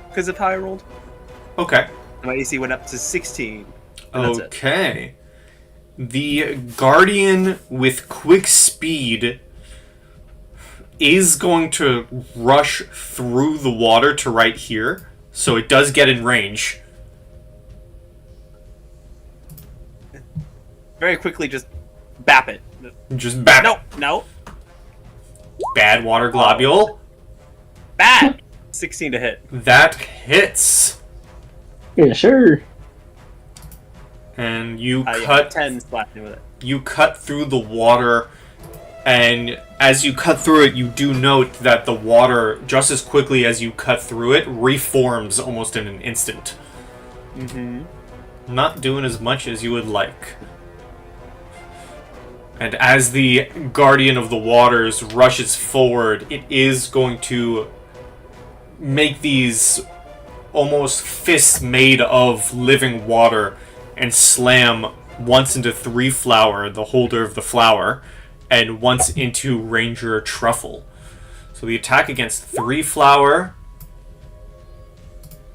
because of how I rolled.
Okay.
My AC went up to 16.
Okay. The Guardian with quick speed is going to rush through the water to right here, so it does get in range.
Very quickly, just bap it.
Just bap.
No.
Bad water globule.
Bad. 16 to hit.
That hits.
Yeah, sure.
And you
Yeah,
cut
10 slapping with it.
You cut through the water, and as you cut through it, you do note that the water, just as quickly as you cut through it, reforms almost in an instant.
Mm-hmm.
Not doing as much as you would like. And as the Guardian of the Waters rushes forward, it is going to make these almost fists made of living water and slam once into Three Flower, the holder of the flower, and once into Ranger Truffle. So the attack against Three Flower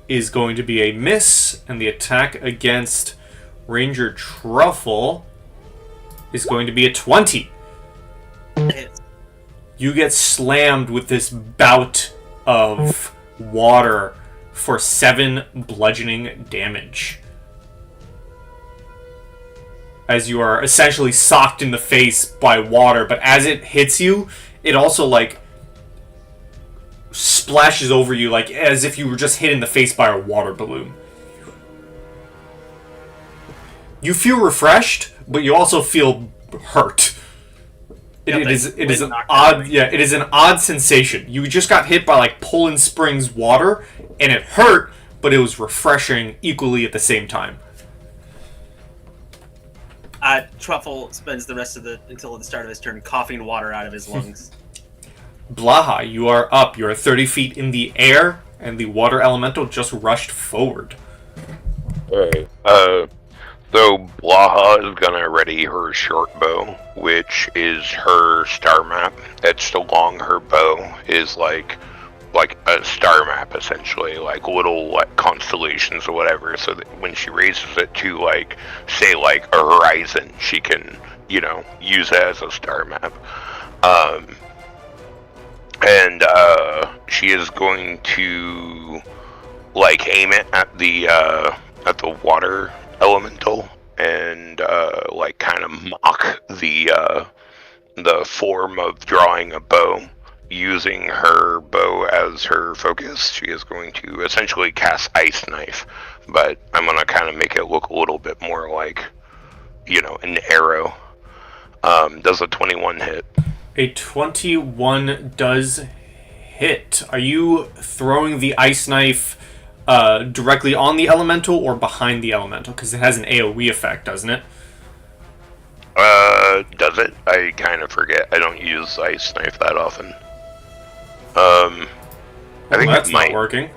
is going to be a miss, and the attack against Ranger Truffle is going to be a 20. You get slammed with this bout of water for 7 bludgeoning damage. As you are essentially socked in the face by water, but as it hits you, it also, like, splashes over you, like, as if you were just hit in the face by a water balloon. You feel refreshed, but you also feel hurt. It is an odd sensation. You just got hit by, like, Poland Springs water, and it hurt, but it was refreshing equally at the same time.
Truffle spends the rest of until the start of his turn coughing water out of his lungs.
Blaha, you are up. You are 30 feet in the air, and the water elemental just rushed forward.
Alright. So Blaha is gonna ready her short bow, which is her star map. It's along her bow is like a star map, essentially, like little, like, constellations or whatever, so that when she raises it to, like, say, like, a horizon, she can, use it as a star map. And she is going to, like, aim it at the water elemental and like kind of mock the form of drawing a bow. Using her bow as her focus, she is going to essentially cast Ice Knife, but I'm going to kind of make it look a little bit more like, an arrow. Does a 21 hit?
A 21 does hit. Are you throwing the Ice Knife directly on the elemental or behind the elemental? Because it has an AoE effect, doesn't it?
Does it? I kind of forget. I don't use Ice Knife that often. I think
that's
it might.
Not working.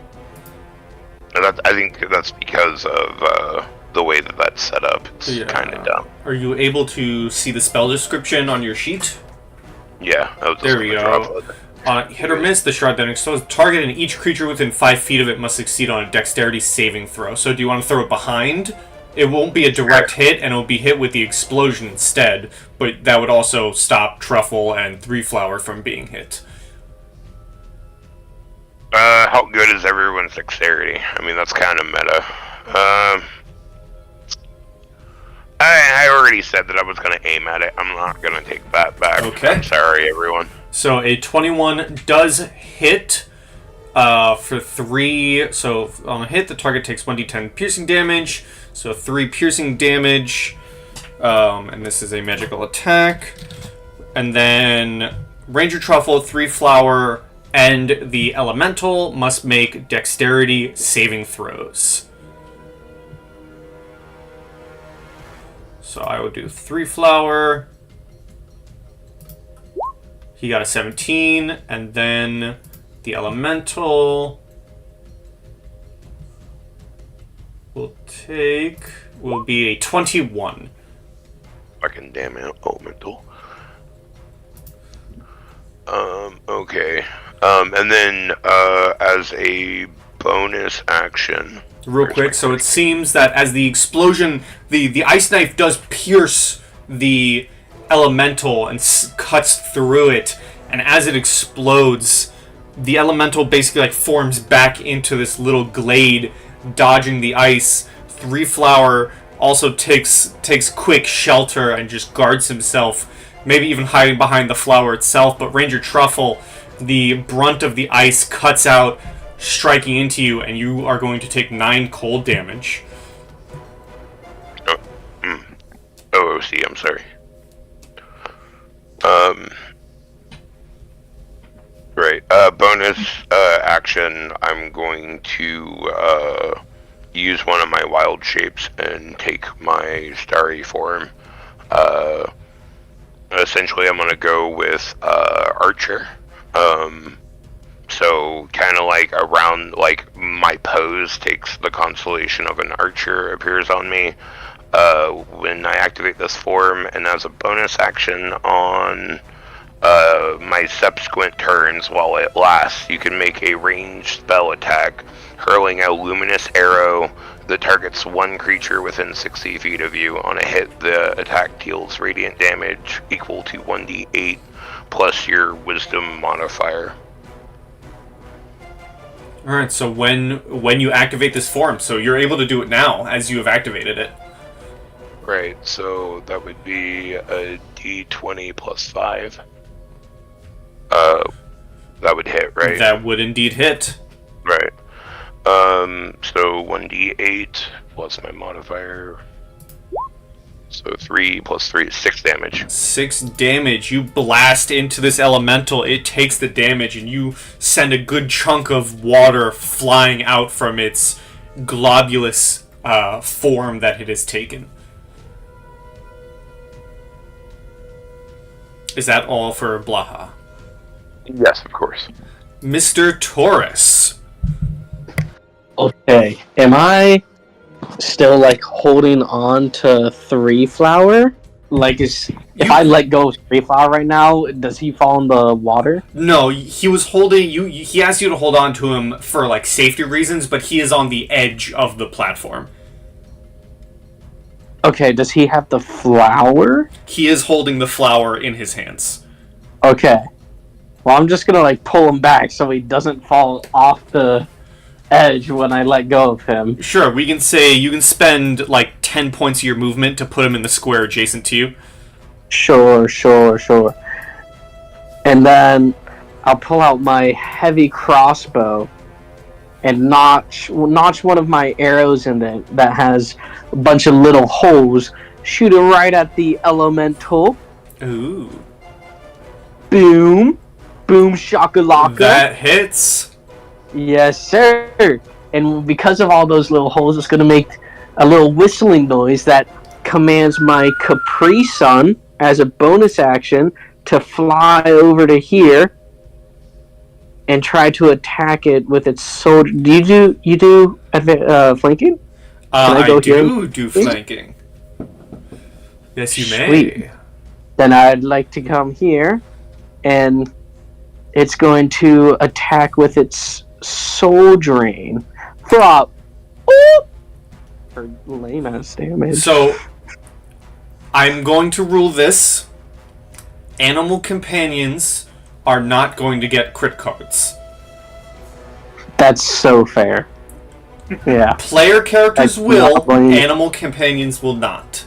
I think that's because of the way that that's set up. It's kind of dumb.
Are you able to see the spell description on your sheet?
Yeah, I was just
There we
gonna
go.
drop it.
Hit or miss the shard, then explodes. Target and each creature within 5 feet of it must succeed on a dexterity saving throw. So do you want to throw it behind? It won't be a direct hit, and it'll be hit with the explosion instead. But that would also stop Truffle and Three Flower from being hit.
How good is everyone's dexterity? I mean, that's kind of meta. I already said that I was going to aim at it. I'm not going to take that back.
Okay.
I'm sorry, everyone.
So a 21 does hit for 3. So on a hit, the target takes 1d10 piercing damage. So 3 piercing damage. And this is a magical attack. And then Ranger Truffle, Three Flower, and the Elemental must make dexterity saving throws. So I would do Three Flower. He got a 17, and then the Elemental will be a 21.
Fucking damn it, Elemental. Okay. And then, as a bonus action...
Real quick, so it seems that as the explosion, the ice knife does pierce the elemental and cuts through it, and as it explodes, the elemental basically like forms back into this little glade, dodging the ice. Three Flower also takes quick shelter and just guards himself, maybe even hiding behind the flower itself, but Ranger Truffle, the brunt of the ice cuts out, striking into you, and you are going to take 9 cold damage.
OOC, I'm sorry. Right. Bonus action, I'm going to use one of my wild shapes and take my starry form. Essentially, I'm going to go with Archer. So kind of like around, like my pose takes the constellation of an archer appears on me when I activate this form, and as a bonus action on my subsequent turns while it lasts, you can make a ranged spell attack, hurling a luminous arrow that targets one creature within 60 feet of you. On a hit, the attack deals radiant damage equal to 1d8 plus your wisdom modifier.
Alright, so when you activate this form, so you're able to do it now, as you have activated it.
Right, so that would be a d20 plus 5. That would hit, right?
That would indeed hit.
Right. So 1d8 plus my modifier. So 3 plus 3 is 6 damage.
6 damage. You blast into this elemental. It takes the damage, and you send a good chunk of water flying out from its globulous form that it has taken. Is that all for Blaha?
Yes, of course.
Mr. Taurus.
Okay, am I still like holding on to Three Flower? Like, if I let go of Three Flower right now, does he fall in the water?
No, he was holding you. He asked you to hold on to him for like safety reasons, but he is on the edge of the platform.
Okay, does he have the flower?
He is holding the flower in his hands.
Okay. Well, I'm just gonna like pull him back so he doesn't fall off the edge when I let go of him.
Sure, we can say you can spend like 10 points of your movement to put him in the square adjacent to you.
Sure. And then I'll pull out my heavy crossbow and notch one of my arrows in it that has a bunch of little holes. Shoot it right at the elemental.
Ooh.
Boom. Boom shakalaka.
That hits.
Yes, sir. And because of all those little holes, it's going to make a little whistling noise that commands my Capri Sun as a bonus action to fly over to here and try to attack it with its sword. You do flanking?
I do flanking. Yes, you may.
Sweet. Then I'd like to come here and it's going to attack with its soul drain for lame ass damage.
So, I'm going to rule this. Animal companions are not going to get crit cards.
That's so fair. Yeah.
Player characters
That's
will,
lovely.
animal companions will not.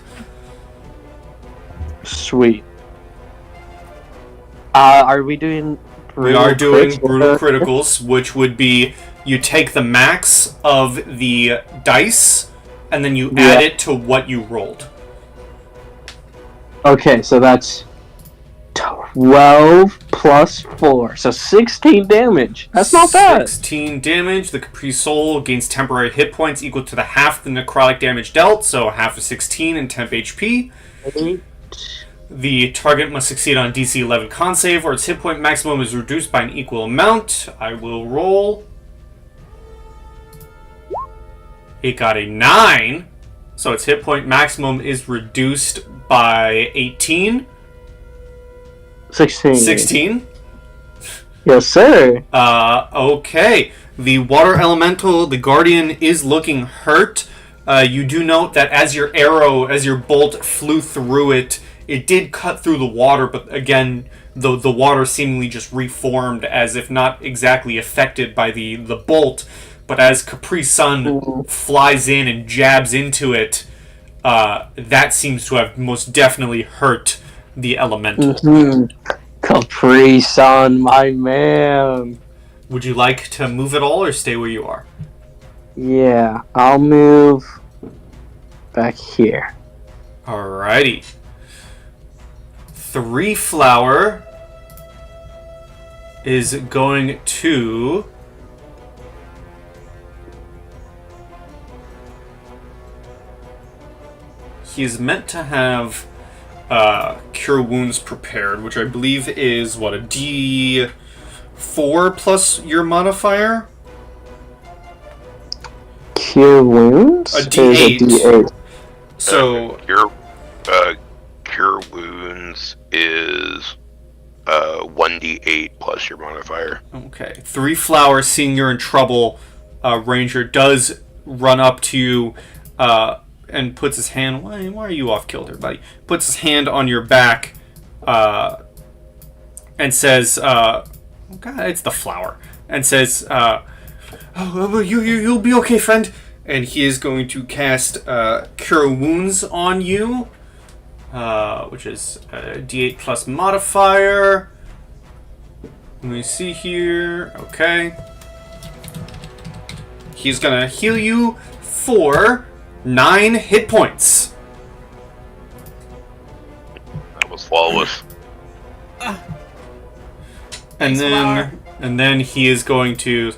Sweet. Are we doing?
We are doing
crits?
brutal criticals, which would be you take the max of the dice, and then you add it to what you rolled.
Okay, so that's 12 plus 4, so 16 damage. That's not bad.
16 damage. The Capri Soul gains temporary hit points equal to the half the necrotic damage dealt, so half of 16 and temp HP.
8.
The target must succeed on DC 11 con save, or its hit point maximum is reduced by an equal amount. I will roll. It got a 9, so its hit point maximum is reduced by 18.
16.
16.
Yes, sir.
Okay. The water elemental, the guardian, is looking hurt. You do note that as your bolt flew through it, it did cut through the water, but again, the water seemingly just reformed as if not exactly affected by the bolt. But as Capri Sun flies in and jabs into it, that seems to have most definitely hurt the elemental.
Mm-hmm. Capri Sun, my man.
Would you like to move at all or stay where you are?
Yeah, I'll move back here.
Alrighty. 3 flower is going to... He is meant to have Cure Wounds prepared, which I believe is, what, a D4 plus your modifier?
Cure Wounds?
A D8.
Is a D8.
So...
Cure Wounds is 1d8 plus your modifier.
Okay. 3 flowers, seeing you're in trouble, Ranger does run up to you and puts his hand... Why are you off kilter, buddy? Puts his hand on your back and says... oh, God, it's the flower. And says, you'll be okay, friend. And he is going to cast Cure Wounds on you, which is a D8 plus modifier. Let me see here. Okay. He's going to heal you for 9 hit points.
That was flawless.
And then he is going to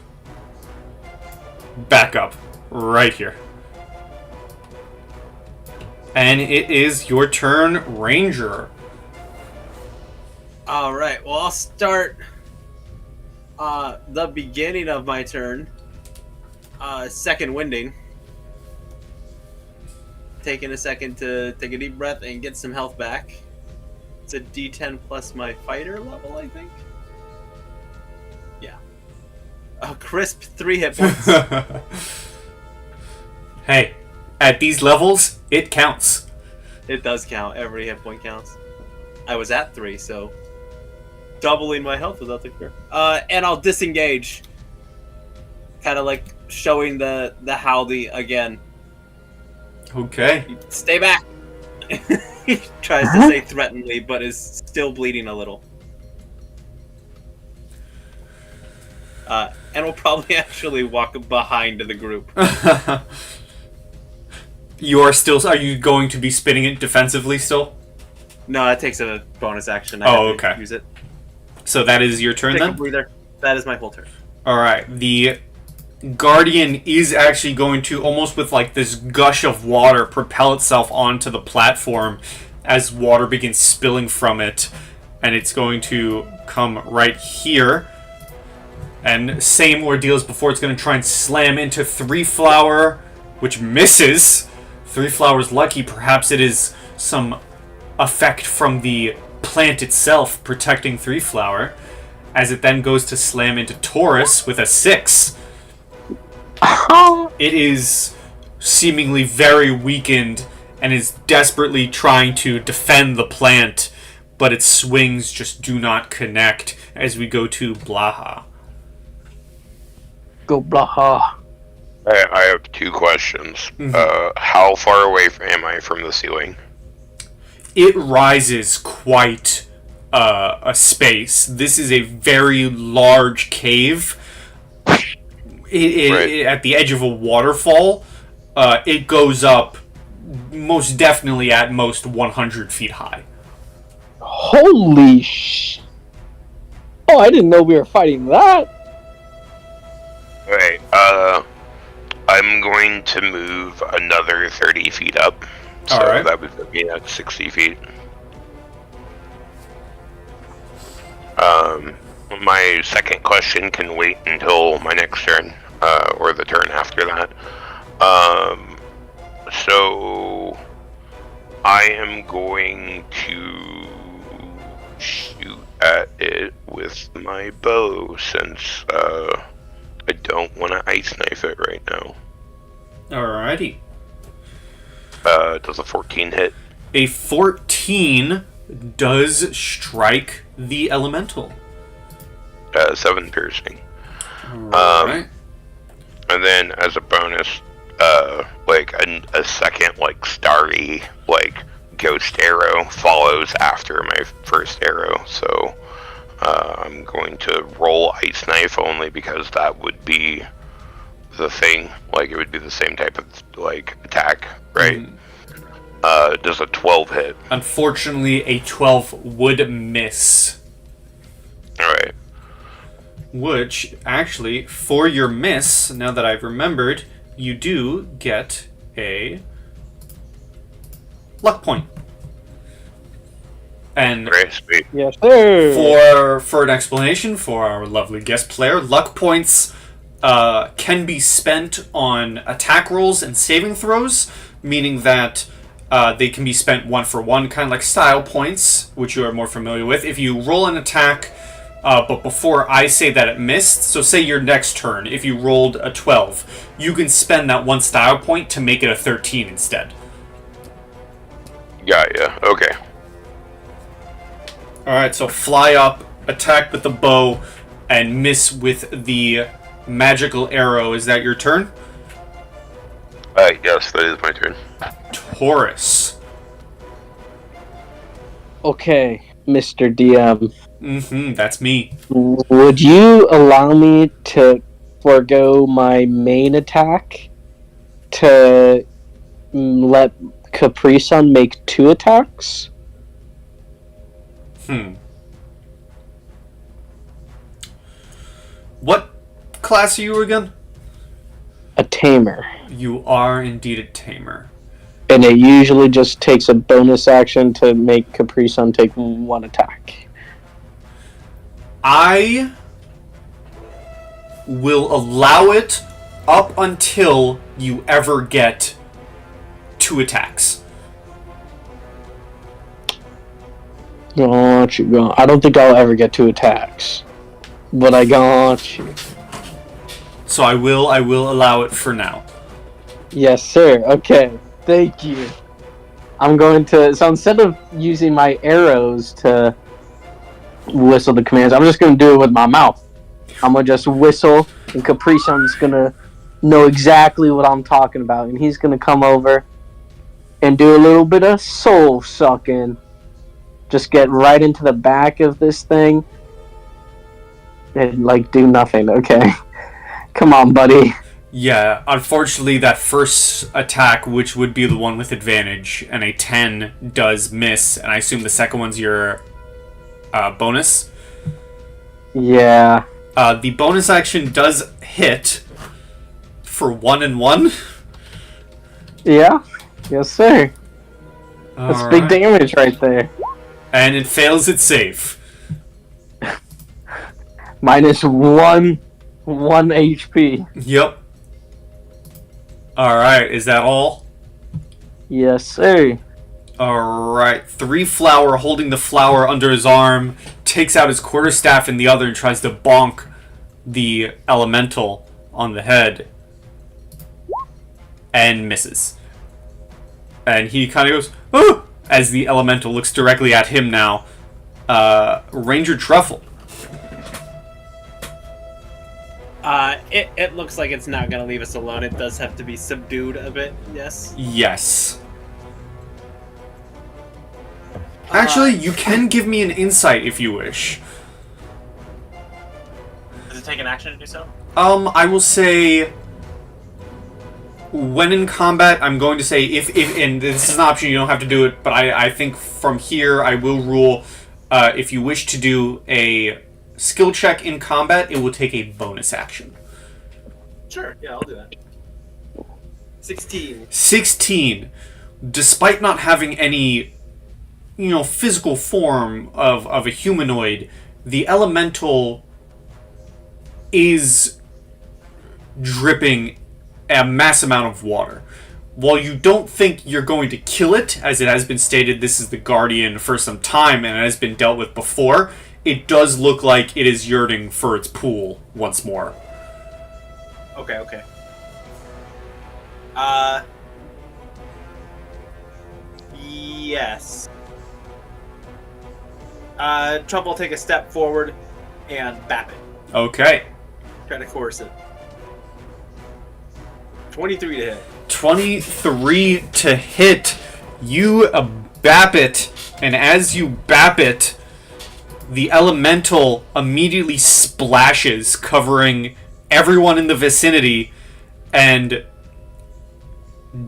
back up right here. And it is your turn, Ranger.
Alright, well, I'll start the beginning of my turn. Second winding. Taking a second to take a deep breath and get some health back. It's a D10 plus my fighter level, I think. Yeah. A crisp 3 hit points.
Hey, at these levels, it counts.
It does count. Every hit point counts. I was at 3, so doubling my health without the cure. And I'll disengage. Kind of like showing the howdy again.
Okay.
Stay back! He tries to say threateningly, but is still bleeding a little. And will probably actually walk behind the group.
Are you going to be spinning it defensively still?
No, that takes a bonus action.
Okay.
Use it.
So that is your turn
Take a
then?
breather. That is my whole turn.
Alright, the Guardian is actually going to, almost with like this gush of water, propel itself onto the platform as water begins spilling from it. And it's going to come right here. And same ordeal as before, it's going to try and slam into 3 flower, which misses. 3 flowers lucky, perhaps it is some effect from the plant itself, protecting 3-flower, as it then goes to slam into Taurus with a 6. It is seemingly very weakened and is desperately trying to defend the plant, but its swings just do not connect as we go to Blaha.
Go Blaha.
I have 2 questions.
Mm-hmm.
How far away am I from the ceiling?
It rises quite a space. This is a very large cave. It at the edge of a waterfall. It goes up most definitely at most 100 feet high.
Holy sh! Oh, I didn't know we were fighting that.
Okay, I'm going to move another 30 feet up. So
Alright.
that would put me at 60 feet. My second question can wait until my next turn, or the turn after that. So I am going to shoot at it with my bow since I don't want to ice knife it right now.
Alrighty.
Does a 14 hit?
A 14 does strike the elemental.
7 piercing.
Alright.
And then as a bonus, like a second like starry like ghost arrow follows after my first arrow. So I'm going to roll ice knife only because that would be the thing. Like it would be the same type of like attack, right? Does a 12 hit?
Unfortunately, a 12 would miss.
Alright.
Which, actually, for your miss, now that I've remembered, you do get a luck point. And
Very sweet.
Yes, sir.
for an explanation for our lovely guest player, luck points can be spent on attack rolls and saving throws, meaning that they can be spent 1 for 1, kind of like style points, which you are more familiar with. If you roll an attack, but before I say that it missed, so say your next turn, if you rolled a 12, you can spend that 1 style point to make it a 13 instead.
Got ya. Okay.
Alright, so fly up, attack with the bow, and miss with the magical arrow. Is that your turn?
Yes, that is my turn.
Taurus.
Okay, Mr. DM.
That's me.
Would you allow me to forego my main attack to let Capri Sun make 2 attacks?
What class are you again?
A tamer.
You are indeed a tamer.
And it usually just takes a bonus action to make Capri Sun take 1 attack.
I will allow it up until you ever get 2 attacks.
Got you. I don't think I'll ever get 2 attacks. But I got you.
So I will allow it for now.
Yes, sir. Okay. Thank you. I'm going to... So instead of using my arrows to whistle the commands, I'm just going to do it with my mouth. I'm going to just whistle, and Capri Sun's going to know exactly what I'm talking about. And he's going to come over and do a little bit of soul sucking. Just get right into the back of this thing and, like, do nothing, okay? Come on, buddy.
Yeah, unfortunately that first attack, which would be the one with advantage, and a 10 does miss, and I assume the second one's your bonus?
Yeah.
The bonus action does hit for 1 and 1.
Yeah? Yes, sir. That's big damage right there.
And it fails its save.
Minus 1 HP.
Yep. Alright, is that all?
Yes, sir.
Alright, Three Flower, holding the flower under his arm, takes out his quarterstaff in the other and tries to bonk the elemental on the head. And misses. And he kind of goes, "Oh!" as the elemental looks directly at him now. Ranger Truffle.
It looks like it's not going to leave us alone. It does have to be subdued a bit, yes?
Yes. Actually, you can give me an insight if you wish.
Does it take an action to do so?
I will say, when in combat, I'm going to say, if and this is an option, you don't have to do it, but I think from here, I will rule, if you wish to do a skill check in combat, it will take a bonus action.
Sure, yeah, I'll do that. 16.
16. Despite not having any, physical form of a humanoid, the elemental is dripping a mass amount of water. While you don't think you're going to kill it, as it has been stated, this is the Guardian for some time and it has been dealt with before, it does look like it is yearning for its pool once more.
Okay. Yes. Trump will take a step forward and bap it.
Okay.
Try to coerce it. 23 to hit.
23 to hit. You bap it, and as you bap it, the elemental immediately splashes, covering everyone in the vicinity, and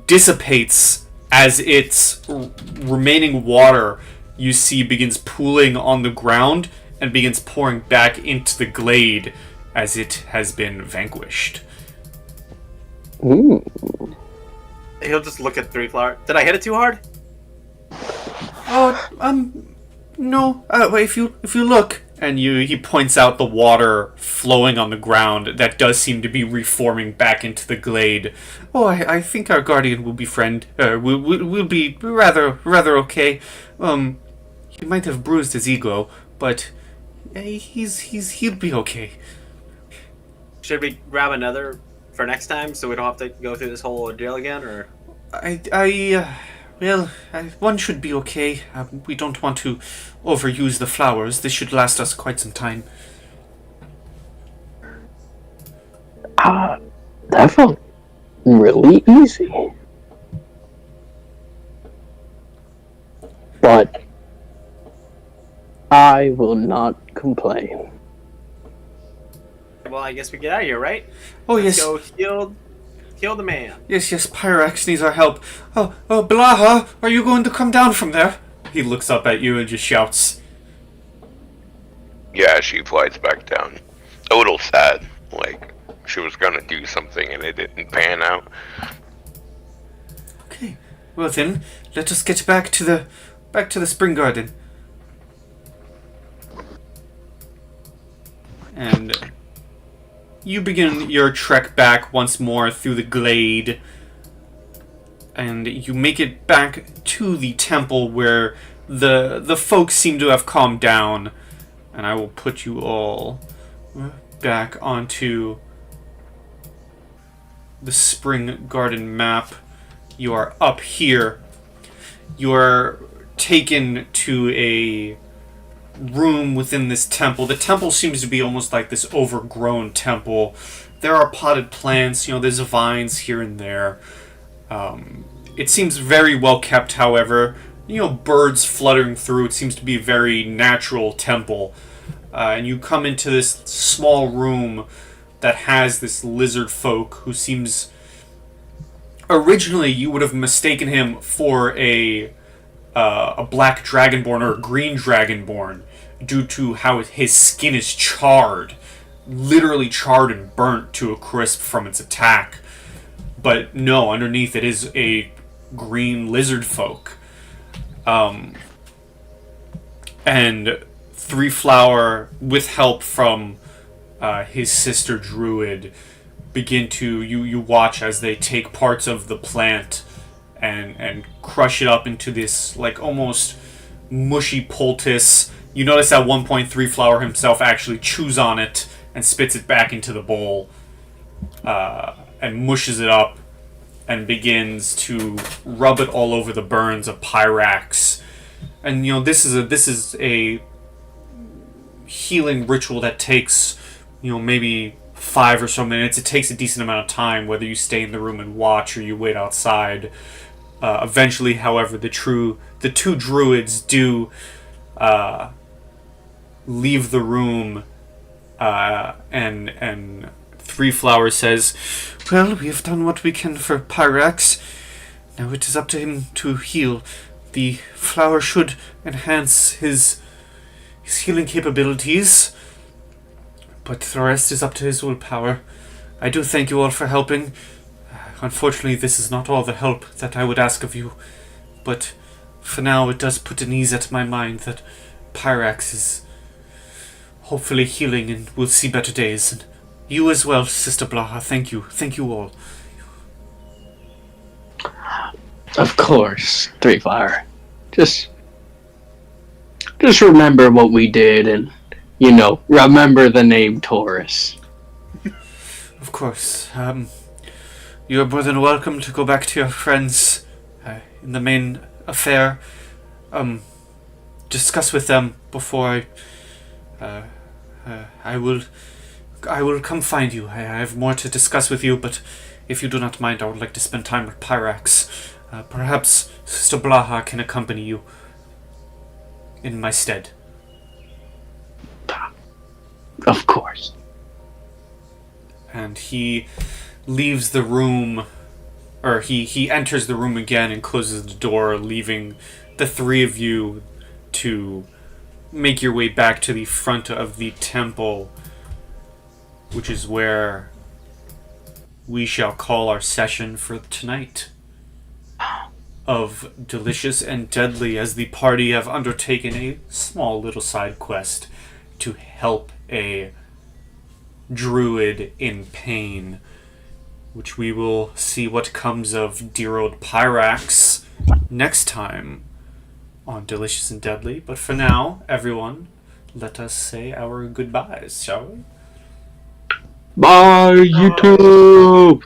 dissipates as its remaining water, you see, begins pooling on the ground and begins pouring back into the glade as it has been vanquished.
Ooh.
He'll just look at Three Flower. Did I hit it too hard?
No. If you look, and he points out the water flowing on the ground that does seem to be reforming back into the glade. Oh, I think our guardian will will be rather okay. He might have bruised his ego, but he'll be okay.
Should we grab another for next time so we don't have to go through this whole ordeal again, or?
One should be okay. We don't want to overuse the flowers. This should last us quite some time.
That felt really easy. But I will not complain.
Well, I guess we get out of here, right?
Oh,
Let's
yes.
go kill the man.
Yes, Pyrax needs our help. Oh, Blaha, are you going to come down from there? He looks up at you and just shouts.
Yeah, she flies back down. A little sad, like she was gonna do something and it didn't pan out.
Okay, well then, let us get back to the Springarden. And you begin your trek back once more through the glade, and you make it back to the temple where the folks seem to have calmed down. And I will put you all back onto the Springarden map. You are up here. You are taken to a room within this temple. The temple seems to be almost like this overgrown temple. There are potted plants, there's vines here and there. It seems very well kept, however. Birds fluttering through. It seems to be a very natural temple. And you come into this small room that has this lizard folk who seems... Originally, you would have mistaken him for a black dragonborn or a green dragonborn due to how his skin is charred. Literally charred and burnt to a crisp from its attack. But no, underneath it is a green lizard folk. And Three Flower, with help from his sister Druid, begin to... You watch as they take parts of the plant and crush it up into this like almost mushy poultice. You notice at one point Three Flower himself actually chews on it and spits it back into the bowl, and mushes it up and begins to rub it all over the burns of Pyrax. And this is a healing ritual that takes maybe 5 or so minutes. It takes a decent amount of time, whether you stay in the room and watch or you wait outside. Eventually, however, the two druids do leave the room, and Three Flower says, "Well, we have done what we can for Pyrax. Now it is up to him to heal. The flower should enhance his healing capabilities, but the rest is up to his willpower. I do thank you all for helping. Unfortunately, this is not all the help that I would ask of you, but for now it does put an ease at my mind that Pyrax is hopefully healing and will see better days. And you as well, Sister Blaha. Thank you. Thank you all."
Of course, Three Flower. Just remember what we did, and remember the name Taurus.
Of course. You are more than welcome to go back to your friends in the main affair. Discuss with them before I will come find you. I have more to discuss with you, but if you do not mind, I would like to spend time with Pyrax. Perhaps Sister Blaha can accompany you in my stead.
Of course.
And he leaves the room, or he enters the room again and closes the door, leaving the three of you to make your way back to the front of the temple, which is where we shall call our session for tonight of Delicious and Deadly, as the party have undertaken a small little side quest to help a druid in pain, which we will see what comes of dear old Pyrax next time on Delicious and Deadly. But for now, everyone, let us say our goodbyes, shall we?
Bye, YouTube!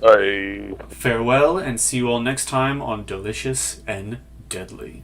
Bye.
Farewell, and see you all next time on Delicious and Deadly.